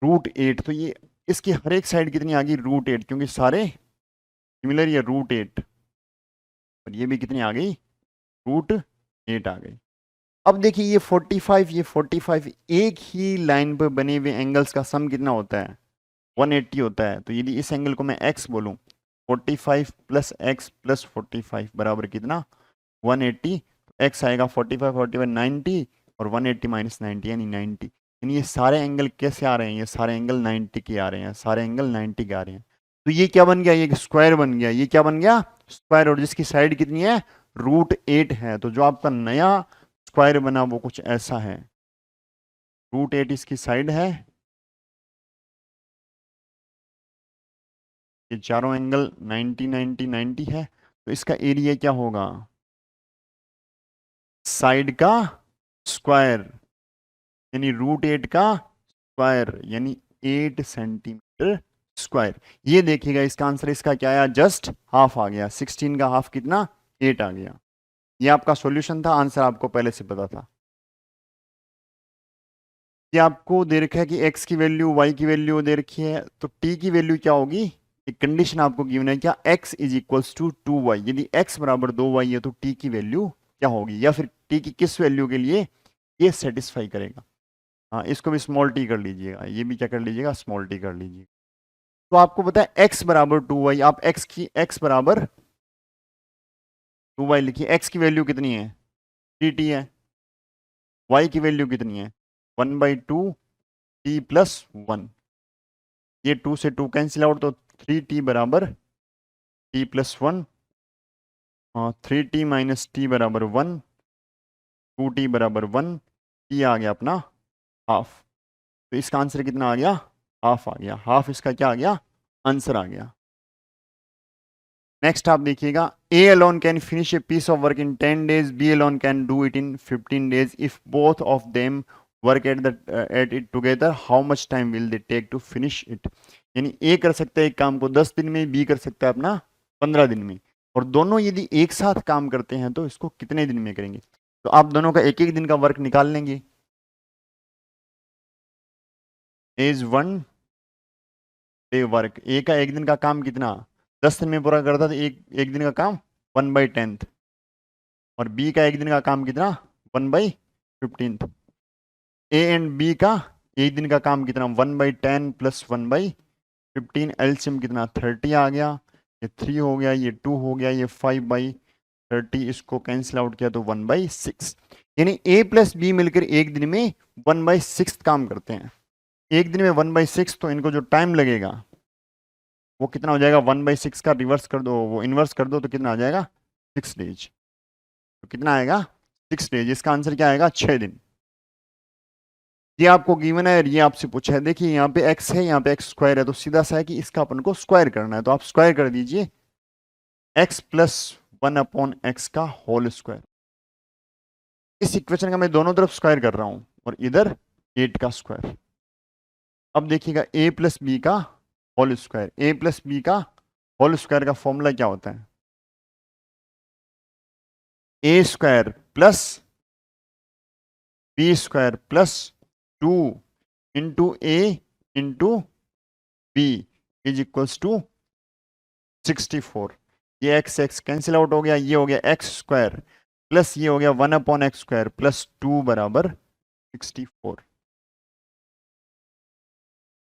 रूट 8। तो ये इसकी हर एक साइड कितनी आ गई रूट 8, क्योंकि सारे सिमिलर, ये रूट 8, और ये भी कितनी आ गई रूट 8 आ गई। अब देखिए ये 45, ये 45, एक ही लाइन पर बने हुए एंगल्स का सम कितना होता है 180 होता है। तो यदि इस एंगल को मैं x बोलूं, 45 प्लस एक्स प्लस 45 बराबर कितना 180। x आएगा 45, 45 90, और 180 माइनस 90 यानी 90। यानी ये सारे एंगल कैसे आ रहे हैं, ये सारे एंगल 90 के आ रहे हैं, सारे एंगल 90 के आ रहे हैं। तो ये क्या बन गया, ये स्क्वायर बन गया। ये क्या बन गया स्क्वायर, और जिसकी साइड कितनी है रूट 8 है। तो जो आपका नया स्क्वायर बना वो कुछ ऐसा है, रूट 8 इसकी साइड है, ये चारों एंगल 90 90 90 है। तो इसका एरिया क्या होगा, साइड का स्क्वायर, यानी रूट 8 का स्क्वायर, यानी 8 सेंटीमीटर स्क्वायर। ये देखिएगा इसका आंसर, इसका क्या आया, जस्ट हाफ आ गया। 16 का हाफ कितना 8 आ गया। ये आपका सॉल्यूशन था, आंसर आपको पहले से पता था। ये आपको दे रखा है कि x की वैल्यू y की वैल्यू दे रखी है, तो t की वैल्यू क्या होगी, एक कंडीशन आपको गिवन है, क्या x is equals to 2y। यदि x बराबर 2y है तो t की वैल्यू क्या होगी, या फिर t की किस वैल्यू के लिए ये सेटिस्फाई करेगा। हाँ, इसको भी स्मॉल t कर लीजिएगा, ये भी क्या कर लीजिएगा स्मॉल t कर लीजिएगा। तो आपको पता है x बराबर 2y, आप x बराबर 2y लिखिए। x की वैल्यू कितनी है 3t है, y की वैल्यू कितनी है 1/2 t प्लस 1। ये 2 से 2 कैंसिल आउट, तो 3t बराबर t plus 1, 3t minus t बराबर 1, 2t बराबर 1, t आ गया अपना हाफ। तो इसका आंसर कितना आ गया, हाफ आ गया। हाफ इसका क्या आ गया, आंसर आ गया। नेक्स्ट आप देखिएगा, A alone can finish a piece of work in 10 days, B alone can do it in 15 days. If both of them work at it together, how much time will they take to finish it? यानी A कर सकता है एक काम को 10 दिन में, B कर सकता है अपना 15 दिन में, और दोनों यदि एक साथ काम करते हैं तो इसको कितने दिन में करेंगे। तो आप दोनों का एक एक दिन का वर्क निकाल लेंगे। एज 1 डे वर्क, ए का एक दिन का काम कितना 10 दिन में पूरा करता, तो एक दिन का काम 1/10, और बी का एक दिन का काम कितना 1/15। ए एंड बी का एक दिन का काम कितना 1/10 प्लस 1/15, एलसीएम कितना 30 आ गया। ये 3 हो गया, ये 2 हो गया, ये 5/30, इसको कैंसिल आउट किया तो 1/6। यानी a प्लस बी मिलकर एक दिन में 1/6 काम करते हैं। एक दिन में 1/6, तो इनको जो टाइम लगेगा वो कितना हो जाएगा? 1/6 का रिवर्स कर दो, वो इनवर्स कर दो, तो कितना आ जाएगा? 6 डेज। तो कितना आएगा? 6 डेज। इसका आंसर क्या आएगा? 6 दिन। ये आपको गिवन है और ये आपसे पूछा है। देखिए यहाँ पे x है, यहाँ पे x स्क्वायर है, तो सीधा सा है कि इसका अपन को स्क्वायर करना है, तो आप स्क्वायर कर दीजिए x प्लस 1/x का होल स्क्वायर। इस इक्वेशन का मैं दोनों तरफ स्क्वायर कर रहा हूं और इधर 8 का स्क्वायर। अब देखिएगा a प्लस बी का whole square. a plus B का होल स्क्वायर का फॉर्मूला क्या होता है? a square plus B square plus 2 into a into b is equals to 64। ये x x कैंसिल आउट हो गया, ये हो गया x स्क्वायर प्लस ये हो गया 1/x स्क्वायर प्लस 2 बराबर 64।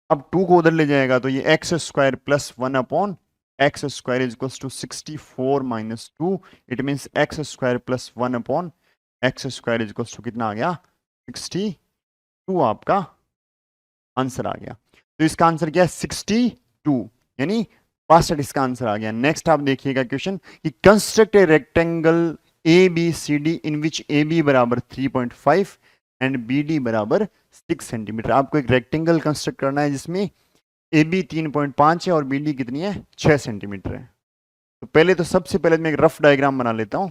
अब 2 को उधर ले जाएगा तो ये x square plus 1/x square is equals to 64 minus 2। It means x square plus 1/x square is equals to कितना आ गया? 62 आपका आंसर आ गया। तो इसका आंसर क्या है? 62, यानी 62 इसका आंसर आ गया। नेक्स्ट आप देखिएगा क्वेश्चन कि construct a rectangle A B C D in which A B बराबर 3.5 एंड बी डी बराबर 6 सेंटीमीटर। आपको एक रेक्टेंगल कंस्ट्रक्ट करना है जिसमें ए बी 3.5 है और बी डी कितनी है? 6 सेंटीमीटर है। तो पहले तो सबसे पहले मैं एक रफ डायग्राम बना लेता हूं।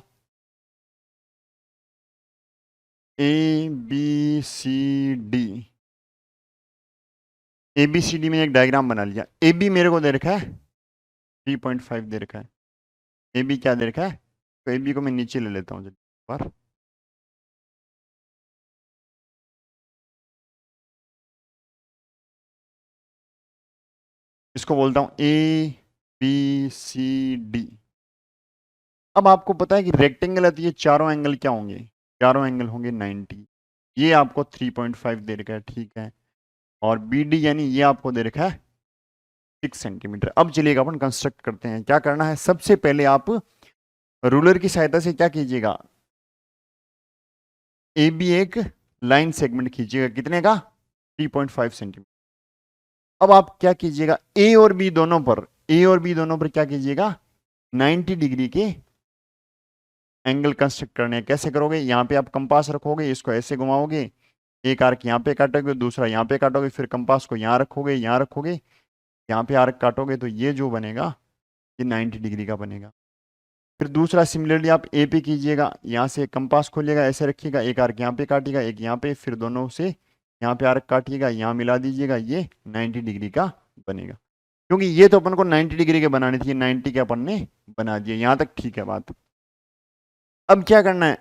A B C D, A B C D में एक डायग्राम बना लिया। ए बी मेरे को दे रखा है 3.5 दे रखा है। ए बी क्या दे रखा है? तो ए बी को मैं नीचे ले लेता हूँ पर इसको बोलता हूँ ए बी सी डी। अब आपको पता है कि रेक्टेंगल है तो ये चारों एंगल क्या होंगे? चारों एंगल होंगे 90। ये आपको 3.5 दे रखा है, ठीक है। और बी डी यानी ये आपको दे रखा है 6 सेंटीमीटर। अब चलिएगा अपन कंस्ट्रक्ट करते हैं। क्या करना है? सबसे पहले आप रूलर की सहायता से क्या कीजिएगा? ए बी एक लाइन सेगमेंट खींचिएगा, कितने का? 3.5 सेंटीमीटर। अब आप क्या कीजिएगा? ए और बी दोनों पर, ए और बी दोनों पर क्या कीजिएगा? 90 डिग्री के एंगल कंस्ट्रक्ट करने हैं। कैसे करोगे? यहाँ पे आप कंपास रखोगे, इसको ऐसे घुमाओगे, एक आर्क यहाँ पे काटोगे, दूसरा यहाँ पे काटोगे, फिर कंपास को यहाँ रखोगे, यहाँ रखोगे, यहाँ पे आर्क काटोगे, तो ये जो बनेगा ये 90 डिग्री का बनेगा। फिर दूसरा सिमिलरली आप ए पे कीजिएगा, यहाँ से कंपास खोलिएगा, ऐसे रखिएगा, एक आर्क यहाँ पे काटिएगा, एक यहाँ पे, फिर दोनों से यहाँ पे आर्क काटिएगा, यहाँ मिला दीजिएगा, ये 90 डिग्री का बनेगा। क्योंकि ये तो अपन को 90 डिग्री के बनाने थे, 90 के अपन ने बना दिए। यहाँ तक ठीक है बात। अब क्या करना है?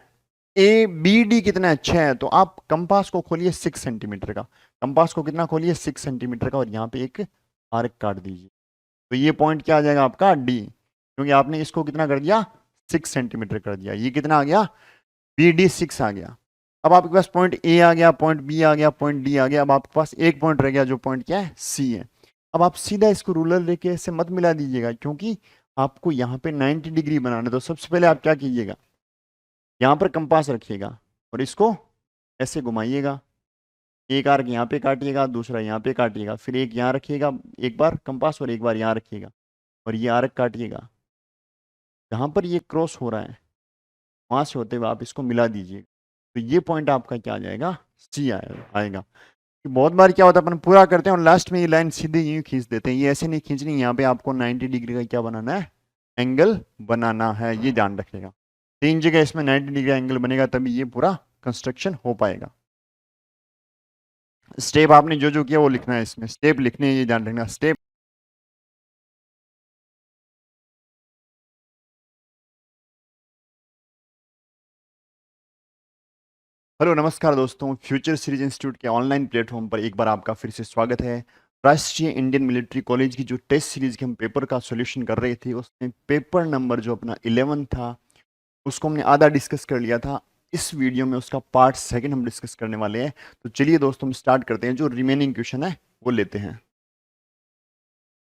ए बी डी कितना अच्छा है, तो आप कंपास को खोलिए 6 सेंटीमीटर का। कंपास को कितना खोलिए? 6 सेंटीमीटर का, और यहाँ पे एक आर्क काट दीजिए। तो ये पॉइंट क्या आ जाएगा आपका? डी, क्योंकि आपने इसको कितना कर दिया? 6 सेंटीमीटर कर दिया। ये कितना आ गया? बी डी 6 आ गया। अब आपके पास पॉइंट ए आ गया, पॉइंट बी आ गया, पॉइंट डी आ गया। अब आपके पास एक पॉइंट रह गया, जो पॉइंट क्या है? सी है। अब आप सीधा इसको रूलर लेके ऐसे मत मिला दीजिएगा, क्योंकि आपको यहाँ पे 90 डिग्री बनाना है। तो सबसे पहले आप क्या कीजिएगा? यहाँ पर कंपास रखिएगा और इसको ऐसे घुमाइएगा, एक आर्क यहाँ पे काटिएगा, दूसरा यहाँ पे काटिएगा, फिर एक यहाँ रखिएगा, एक बार कंपास और एक बार यहाँ रखिएगा, और ये आर्क काटिएगा। जहाँ पर ये क्रॉस हो रहा है वहाँ से होते हुए आप इसको मिला दीजिएगा। तो ये पॉइंट आपका क्या आ जाएगा? सी आएगा। कि बहुत बार क्या होता है, अपन पूरा करते हैं और लास्ट में ये लाइन सीधे यूँ खींच देते हैं। ये ऐसे नहीं खींचनी, यहाँ पे आपको 90 डिग्री का क्या बनाना है? एंगल बनाना है। ये ध्यान रखिएगा। 3 जगह इसमें 90 डिग्री एंगल बनेगा, तभी ये पूरा कंस्ट्रक्शन हो पाएगा। स्टेप आपने जो जो किया वो लिखना है, इसमें स्टेप लिखने हैं, ये ध्यान रखना। स्टेप हेलो नमस्कार दोस्तों, फ्यूचर सीरीज इंस्टीट्यूट के ऑनलाइन प्लेटफॉर्म पर एक बार आपका फिर से स्वागत है। राष्ट्रीय इंडियन मिलिट्री कॉलेज की जो टेस्ट सीरीज के हम पेपर का सॉल्यूशन कर रहे थे, उसमें पेपर नंबर जो अपना 11 था उसको हमने आधा डिस्कस कर लिया था। इस वीडियो में उसका पार्ट 2 हम डिस्कस करने वाले हैं। तो चलिए दोस्तों हम स्टार्ट करते हैं। जो रिमेनिंग क्वेश्चन है वो लेते हैं।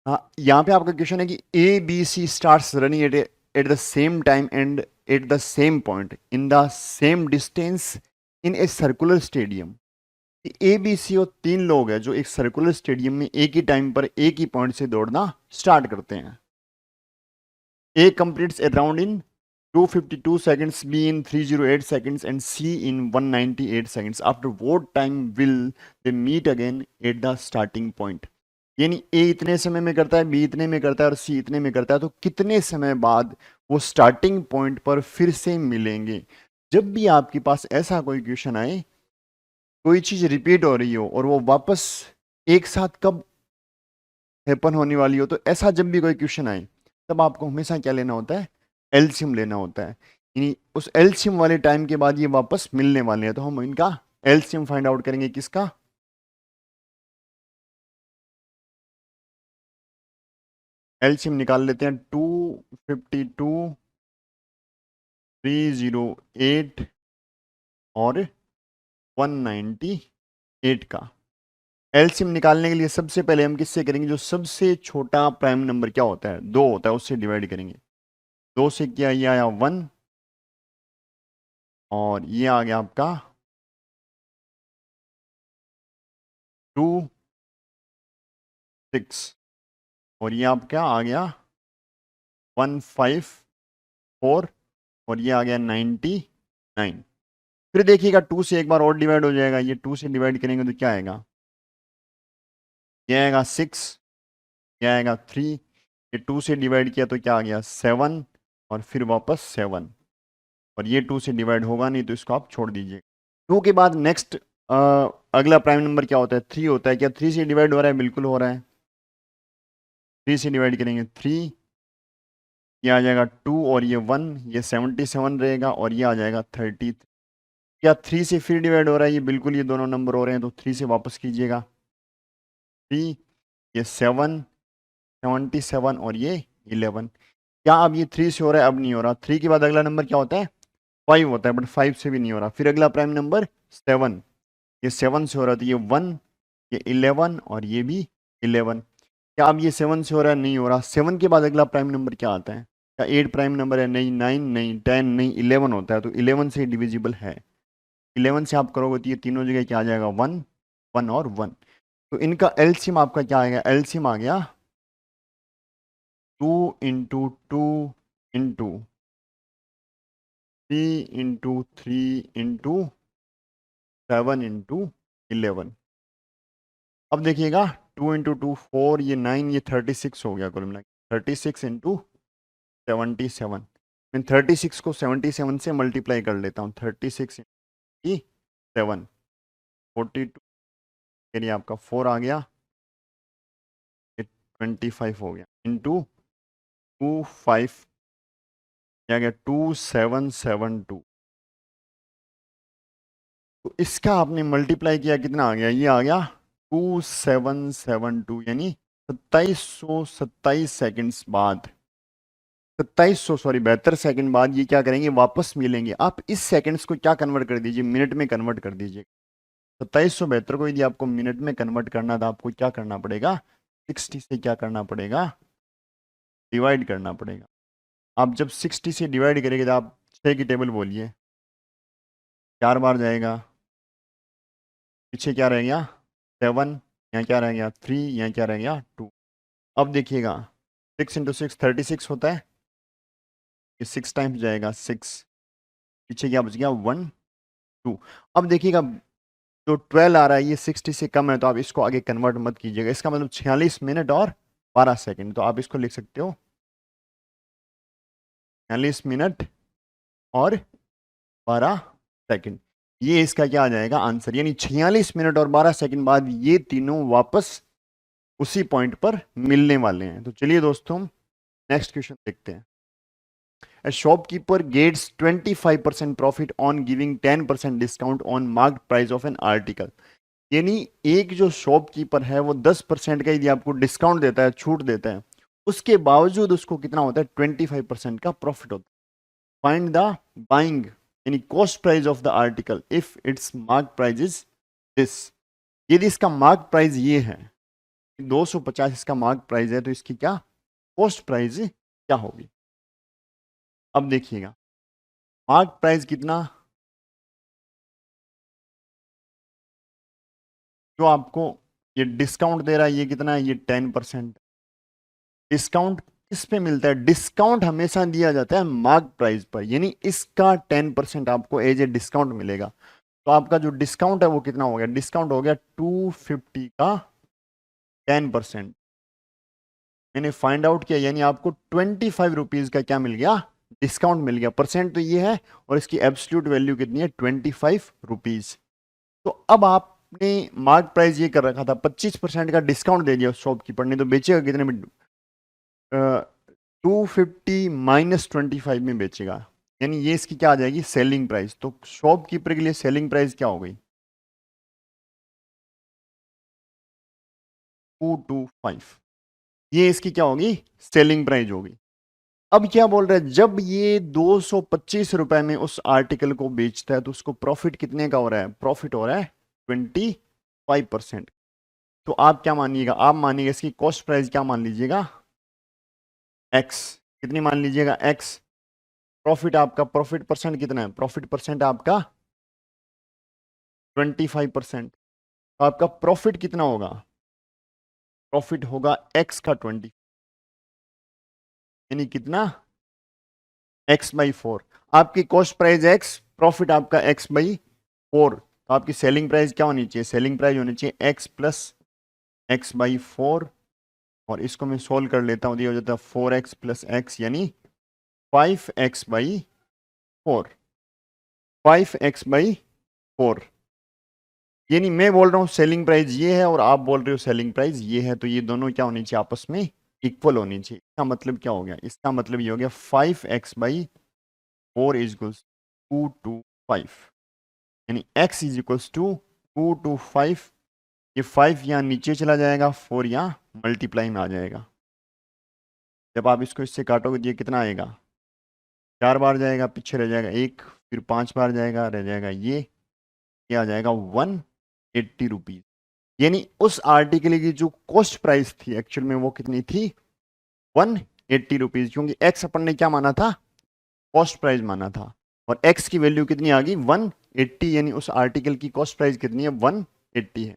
हाँ, यहाँ पे आपका क्वेश्चन है कि A B C starts running at the same time and at the same point in the same distance in a circular stadium. A B C और तीन लोग हैं जो एक सर्कुलर स्टेडियम में एक ही टाइम पर एक ही पॉइंट से दौड़ना स्टार्ट करते हैं। A completes a round in 252 seconds, B in 308 seconds, and C in 198 seconds. After what time will they meet again at the starting point? यानी A इतने समय में करता है, B इतने में करता है और C इतने में करता है, तो कितने समय बाद वो स्टार्टिंग पॉइंट पर फिर से मिलेंगे। जब भी आपके पास ऐसा कोई क्वेश्चन आए, कोई चीज रिपीट हो रही हो और वो वापस एक साथ कब हैपन होने वाली हो, तो ऐसा जब भी कोई क्वेश्चन आए तब आपको हमेशा क्या लेना होता है, एलसीएम लेना होता है। यानी उस एलसीएम वाले टाइम के बाद ये वापस मिलने वाले हैं, तो हम इनका एलसीएम फाइंड आउट करेंगे। किसका? एलसीएम निकाल लेते हैं। 252, 308 और 198 का एलसीएम निकालने के लिए सबसे पहले हम किससे करेंगे? जो सबसे छोटा प्राइम नंबर क्या होता है, 2 होता है, उससे डिवाइड करेंगे। 2 से क्या, ये आया 1 और ये आ गया आपका 2 6 और ये आपका आ गया 154 और ये आ गया 99। फिर देखिएगा 2 से एक बार और डिवाइड हो जाएगा, ये 2 से डिवाइड करेंगे तो क्या आएगा, ये आएगा 6, ये आएगा 3, ये 2 से डिवाइड किया तो क्या आ गया 7 और फिर वापस 7 और ये 2 से डिवाइड होगा नहीं तो इसको आप छोड़ दीजिए। 2 के बाद नेक्स्ट अगला प्राइम नंबर क्या होता है, 3 होता है। क्या 3 से डिवाइड हो रहा है? बिल्कुल हो रहा है। 3 से डिवाइड करेंगे 3, ये आ जाएगा 2 और ये 1, ये 77 रहेगा और ये आ जाएगा 30। क्या 3 से फिर डिवाइड हो रहा है? ये बिल्कुल, ये दोनों नंबर हो रहे हैं तो 3 से वापस कीजिएगा। 3, ये 7, 77 और ये 11। क्या अब ये 3 से हो रहा है? अब नहीं हो रहा। 3 के बाद अगला नंबर क्या होता है? 5 होता है, बट 5 से भी नहीं हो रहा। फिर अगला प्राइम नंबर 7, ये 7 से हो रहा है तो ये 1, ये 11 और ये भी 11। क्या अब ये 7 से हो रहा है? नहीं हो रहा। 7 के बाद अगला प्राइम नंबर क्या आता है? क्या 8 प्राइम नंबर है? नहीं। 9 नहीं, 10 नहीं, 11 होता है, तो 11 से डिविजिबल है। 11 से आप करोगे तो ये तीनों जगह क्या आ जाएगा, 1 1 और 1। तो इनका एलसीएम आपका क्या आएगा? एलसीएम आ गया 2 into 2 into 3 into 3 into 7 into 11। अब देखिएगा 2 इंटू 2 4, ये 9, ये 36 हो गया कुल मिला के। 36 इंटू 77। मैं 36 को 77 से मल्टीप्लाई कर लेता हूँ। 36 इंटू 7 42, यानी आपका 4 आ गया, ये 25 हो गया इंटू 25, ये आ गया 2772। तो इसका आपने मल्टीप्लाई किया, कितना आ गया? ये आ गया 2772, यानी 2727 सेकंड्स बाद, 2700 सॉरी 72 सेकंड बाद ये क्या करेंगे, वापस मिलेंगे। आप इस सेकंड्स को क्या कन्वर्ट कर दीजिए, मिनट में कन्वर्ट कर दीजिए। 2772 को यदि आपको मिनट में कन्वर्ट करना था, आपको क्या करना पड़ेगा, 60 से क्या करना पड़ेगा, डिवाइड करना पड़ेगा। आप जब 60 से डिवाइड करेंगे तो आप 6 की टेबल बोलिए, 4 बार जाएगा, पीछे क्या रह गया 7, यहाँ क्या रह गया 3, यहाँ क्या रह गया 2। अब देखिएगा 6 इंटू 6 36 होता है, ये 6 टाइम्स जाएगा 6, पीछे क्या बच गया 1 2। अब देखिएगा जो 12 आ रहा है ये 60 से कम है, तो आप इसको आगे कन्वर्ट मत कीजिएगा। इसका मतलब 46 मिनट और 12 सेकंड, तो आप इसको लिख सकते हो 46 मिनट और 12 सेकंड। ये इसका क्या आ जाएगा आंसर, यानी 46 मिनट और 12 सेकंड बाद ये तीनों वापस उसी पॉइंट पर मिलने वाले हैं। तो चलिए दोस्तों नेक्स्ट क्वेश्चन देखते हैं। A shopkeeper gets 25% profit on giving 10% discount on marked price of an article। यानी एक जो शॉपकीपर है वो 10% का यदि आपको डिस्काउंट देता है, छूट देता है, उसके बावजूद उसको कितना होता है, 25% का प्रॉफिट होता है। फाइंड द बाइंग यानी cost price of the article if it's mark price is this. यदि इसका मार्क प्राइस ये है 250 इसका मार्क प्राइस है, तो इसकी क्या कॉस्ट प्राइस क्या होगी? अब देखिएगा मार्क प्राइस कितना, जो आपको ये डिस्काउंट दे रहा है ये कितना है, ये 10%। डिस्काउंट किस पे मिलता है? डिस्काउंट हमेशा दिया जाता है मार्क प्राइस पर, यानी इसका 10% आपको एज ए डिस्काउंट मिलेगा। तो आपका जो डिस्काउंट है वो कितना हो गया? डिस्काउंट हो गया 250 का 10%। मैंने फाइंड आउट किया, यानी आपको 25 रुपीज का क्या मिल गया? डिस्काउंट मिल गया। परसेंट तो ये है और इसकी एब्सोल्यूट वैल्यू कितनी है? 25 रुपीज। तो अब आपने मार्क प्राइस ये कर रखा था, 25% का डिस्काउंट दे दिया शॉपकीपर ने, तो बेचेगा कितने में? 250 माइनस 25 में बेचेगा, यानी ये इसकी क्या आ जाएगी? Selling price. तो शॉपकीपर के लिए सेलिंग प्राइस क्या हो गई? 225। ये इसकी क्या होगी? सेलिंग प्राइस होगी। अब क्या बोल रहे हैं, जब ये 225 रुपए में उस आर्टिकल को बेचता है तो उसको प्रॉफिट कितने का हो रहा है? प्रॉफिट हो रहा है 25%। तो आप क्या मानिएगा? आप मानिएगा इसकी कॉस्ट प्राइस क्या मान लीजिएगा? एक्स। कितनी मान लीजिएगा? एक्स। प्रॉफिट आपका, प्रॉफिट परसेंट कितना है? प्रॉफिट परसेंट आपका 25%। तो आपका प्रॉफिट कितना होगा? प्रॉफिट होगा एक्स का 20, यानी कितना? x/4। आपकी कॉस्ट प्राइस एक्स, प्रॉफिट आपका x/4। तो आपकी सेलिंग प्राइस क्या होनी चाहिए? सेलिंग प्राइस होनी चाहिए x प्लस x/4। और इसको मैं सोल्व कर लेता हूँ, ये हो जाता है 4x प्लस x, यानी 5x/4। 5x/4, यानी मैं बोल रहा हूँ सेलिंग प्राइस ये है और आप बोल रहे हो सेलिंग प्राइस ये है, तो ये दोनों क्या होनी चाहिए? आपस में इक्वल होनी चाहिए। इसका मतलब क्या हो गया? इसका मतलब ये हो गया 5x/4 इज इक्वल्स 225, यानी x इज इक्वल्स टू 225। ये 5 यहाँ नीचे चला जाएगा, 4 यहाँ मल्टीप्लाई में आ जाएगा। जब आप इसको इससे काटोगे तो ये कितना आएगा? 4 बार जाएगा, पीछे रह जाएगा 1, फिर 5 बार जाएगा, रह जाएगा ये आ जाएगा 180 रुपीज। यानी उस आर्टिकल की जो कॉस्ट प्राइस थी एक्चुअल में वो कितनी थी? 180 रुपीज, क्योंकि एक्स अपन ने क्या माना था? कॉस्ट प्राइस माना था। और एक्स की वैल्यू कितनी आ गई? 180, यानी उस आर्टिकल की कॉस्ट प्राइस कितनी है? 180 है।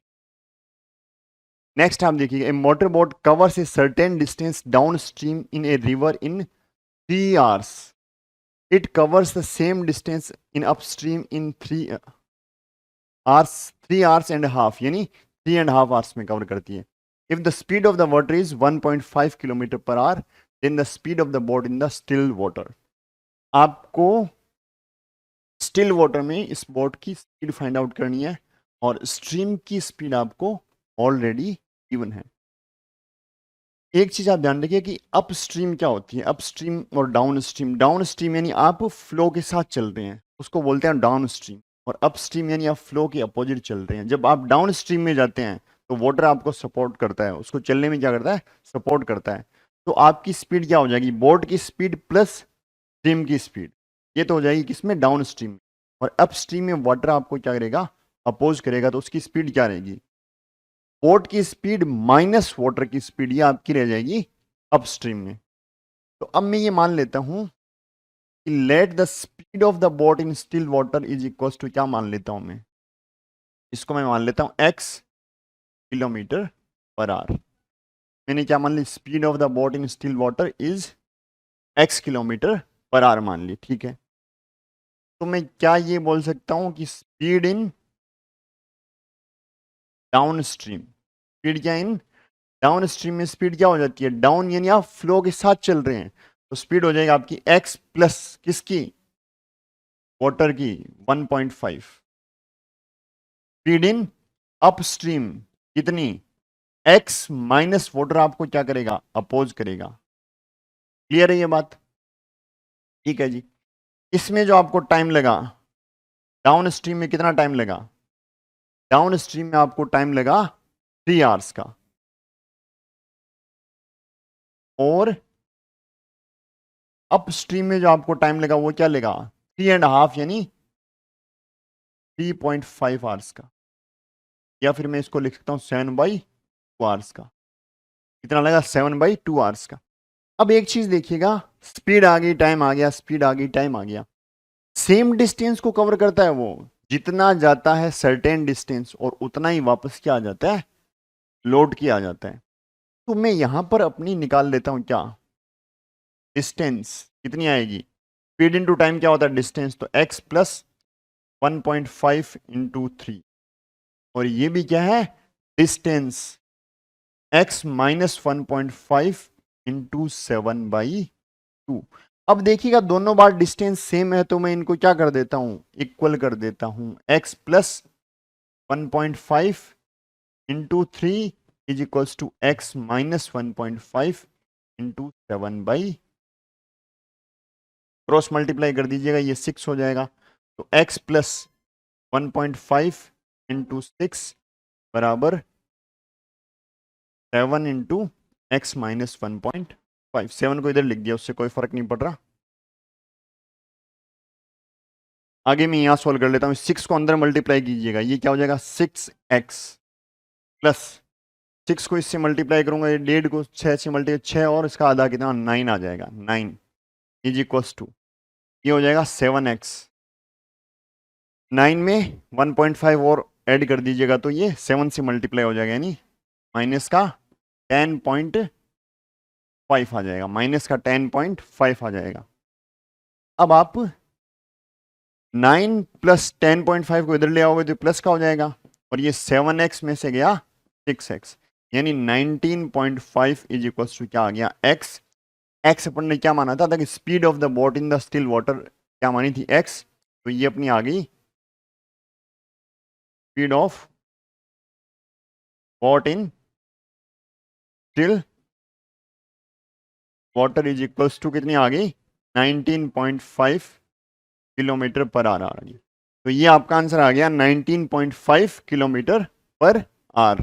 नेक्स्ट आप देखिए, a motor boat covers a certain distance downstream in a river in 3 hours. It covers the same distance in upstream in 3 hours and half, यानी 3.5 आवर्स में कवर करती है। If the speed of the water is 1.5 kilometre per hour, then the speed of the boat in the still water. आपको still water में इस boat की speed find out करनी है, और स्ट्रीम की स्पीड आपको ऑलरेडी गिवन है। एक चीज आप ध्यान रखिए कि अप स्ट्रीम क्या होती है? अप स्ट्रीम और डाउन स्ट्रीम। डाउन स्ट्रीम यानी आप फ्लो के साथ चल रहे हैं, उसको बोलते हैं डाउन स्ट्रीम। और अप स्ट्रीम यानी आप फ्लो के अपोजिट चल रहे हैं। जब आप डाउन स्ट्रीम में जाते हैं तो वाटर आपको सपोर्ट करता है, उसको चलने में क्या करता है? सपोर्ट करता है। तो आपकी स्पीड क्या हो जाएगी? बोट की स्पीड प्लस स्ट्रीम की स्पीड, ये तो हो जाएगी किसमें? Down stream. और अप स्ट्रीम में वाटर आपको क्या करेगा? अपोज करेगा, तो उसकी स्पीड क्या रहेगी? बोट की स्पीड माइनस वाटर की स्पीड, ये आपकी रह जाएगी अपस्ट्रीम में। तो अब मैं ये मान लेता हूं कि let the speed of the boat in still water is equal to, क्या मान लेता हूं मैं? इसको मैं मान लेता हूं x किलोमीटर पर आवर। मैंने क्या मान ली? Speed of the boat in still water is x kilometre per hour मान ली, ठीक है। तो मैं क्या ये बोल सकता हूं कि speed in down stream, speed क्या इन डाउन स्ट्रीम में स्पीड क्या हो जाती है? डाउन, यानी आप फ्लो के साथ चल रहे हैं, तो स्पीड हो जाएगी आपकी x प्लस किसकी? वाटर की 1.5। स्पीड इन अप स्ट्रीम कितनी? x माइनस वाटर आपको क्या करेगा? अपोज करेगा। क्लियर है ये बात? ठीक है जी। इसमें जो आपको टाइम लगा, डाउन स्ट्रीम में कितना टाइम लगा? डाउन स्ट्रीम में आपको टाइम लगा 3 आवर्स का, और अप स्ट्रीम में जो आपको टाइम लगा वो क्या लेगा? 3.5, यानी 3.5 आवर्स का। या फिर मैं इसको लिख सकता हूं 7/2 आवर्स का। कितना लगा 7/2 आवर्स का। अब एक चीज देखिएगा, स्पीड आ गई, टाइम आ गया, स्पीड आ गई, टाइम आ गया, सेम डिस्टेंस को कवर करता है वो, जितना जाता है सर्टेन डिस्टेंस और उतना ही वापस क्या आ जाता है, लोड किया आ जाता है। तो मैं यहां पर अपनी निकाल लेता हूं क्या, डिस्टेंस कितनी आएगी, स्पीड इंटू टाइम क्या होता है डिस्टेंस, तो x प्लस 1.5 इंटू 3, और ये भी क्या है डिस्टेंस, x माइनस 1.5 इंटू 7/2। अब देखिएगा दोनों बार डिस्टेंस सेम है, तो मैं इनको क्या कर देता हूं, इक्वल कर देता हूं, x plus 1.5 into 3 is equals to x minus 1.5 into 7/, cross multiply कर दीजिएगा, ये 6 हो जाएगा, तो x प्लस 1.5 इंटू 6 बराबर 7 इंटू एक्स माइनस 1.5। 7 को इधर लिख दिया, उससे कोई फर्क नहीं पड़ रहा। आगे मैं यहां सोल्व कर लेता हूं, 6 को अंदर मल्टीप्लाई कीजिएगा, ये क्या हो जाएगा 6x प्लस 6 को इससे मल्टीप्लाई करूंगा, ये 1.5 को 6 से मल्टीप्लाई, 6 और इसका आधा कितना 9 आ जाएगा, 9 इज इक्वल्स टू, ये हो जाएगा 7x, 9 में 1.5 और ऐड कर दीजिएगा तो ये 7 से मल्टीप्लाई हो जाएगा, यानी माइनस का 10.5 आ जाएगा, माइनस का 10.5 आ जाएगा। अब आप 9 प्लस 10.5 को इधर ले आओगे तो प्लस का हो जाएगा, और ये 7x में से गया 6x, यानी 19.5 इज इक्वल्स टू क्या आ गया x। x अपन ने क्या माना था कि speed of the boat in the still water क्या मानी थी x, तो ये अपनी आ गई speed of boat in still water is equals to कितनी आ गई 19.5 किलोमीटर पर आवर आ गई। तो ये आपका आंसर आ गया 19.5 किलोमीटर पर आवर।